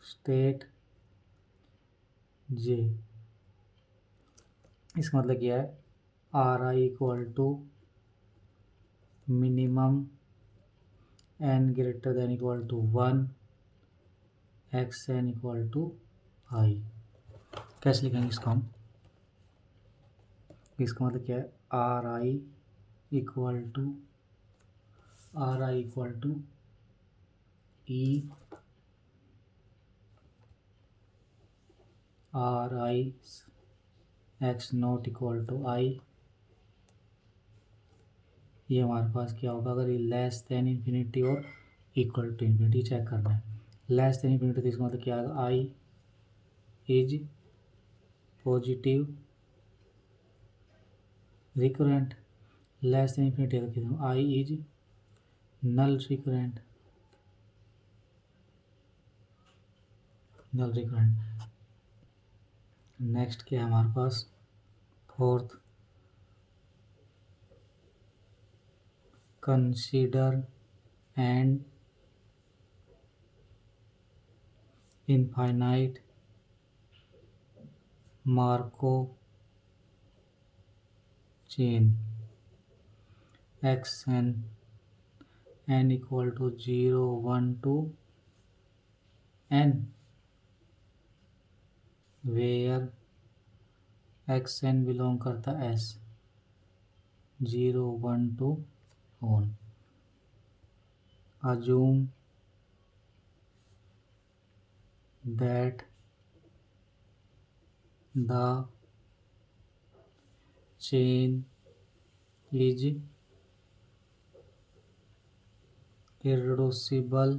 state j। इसका मतलब क्या है? R I equal to minimum N greater than equal to 1, X N equal to I. कैसे लिखेंगे इसको हम? इसका मतलब क्या है? R I equal to E R I X not equal to I. ये हमारे पास क्या होगा? अगर ये लेस देन इन्फिनिटी और इक्वल टू इन्फिनिटी चेक करना है। लेस देन इन्फिनिटी तो इसका मतलब क्या आएगा? I is positive recurrent. Less than infinity अगर कहते हैं I is null recurrent. Next क्या है हमारे पास? Fourth, consider and infinite Markov chain X N equal to 0 1 2 n where X N belong करता S 0 1 2 on। assume that the chain is irreducible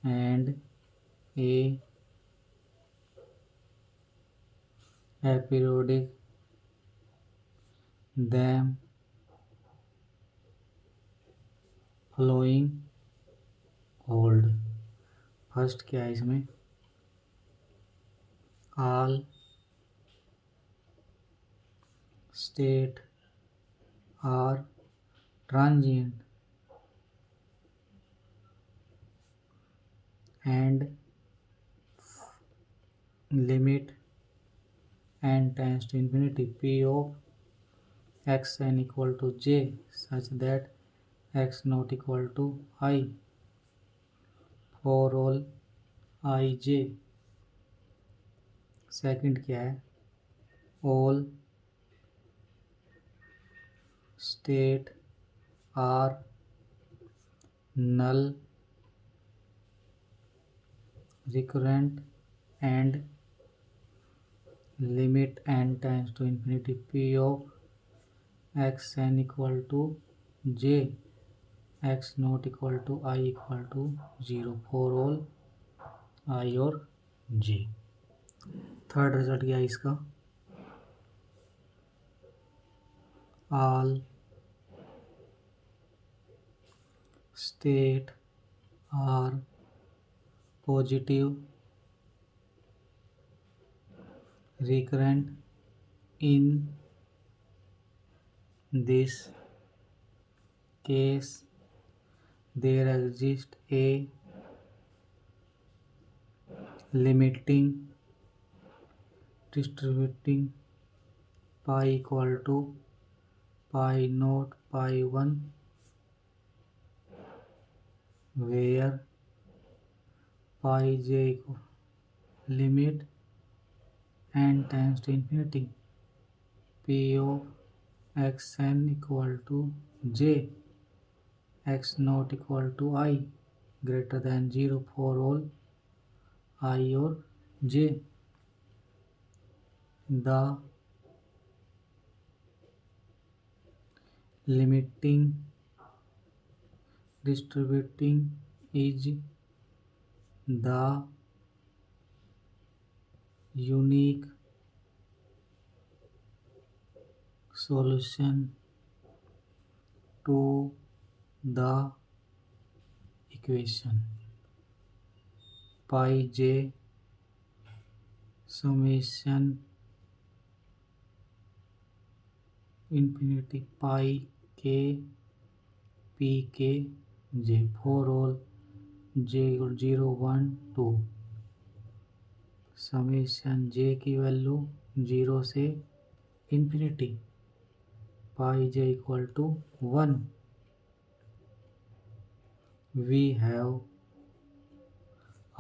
and a aperiodic, then following hold। First क्या है इसमें? all state are transient and limit n tends to infinity। p of X N equal to J such that X not equal to I for all I J. Second क्या है, all state are null recurrent and limit n tends to infinity p of x n equal to j x not equal to I equal to 0 for all I और j। Third result क्या है इसका, all state are positive recurrent in this case there exists a limiting distributing pi equal to pi naught pi 1 where pi j limit n tends to infinity p of x n equal to j x not equal to I greater than 0 for all I और j। the limiting distributing is the unique solution to the equation pi j summation infinity pi k p k j for all j equal 0 1 2 summation j की value 0 से इन्फिनिटी pi j equal to 1। We have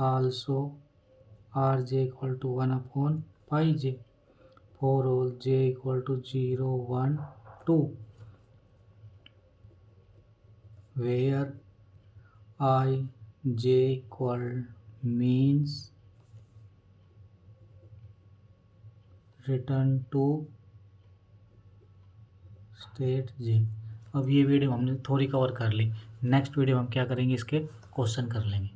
also R J equal to 1 upon pi j for all j equal to 0 1 2 where I j equal means return to state J. अब ये video हमने थोड़ी cover कर ली, next video हम क्या करेंगे, इसके question कर लेंगे।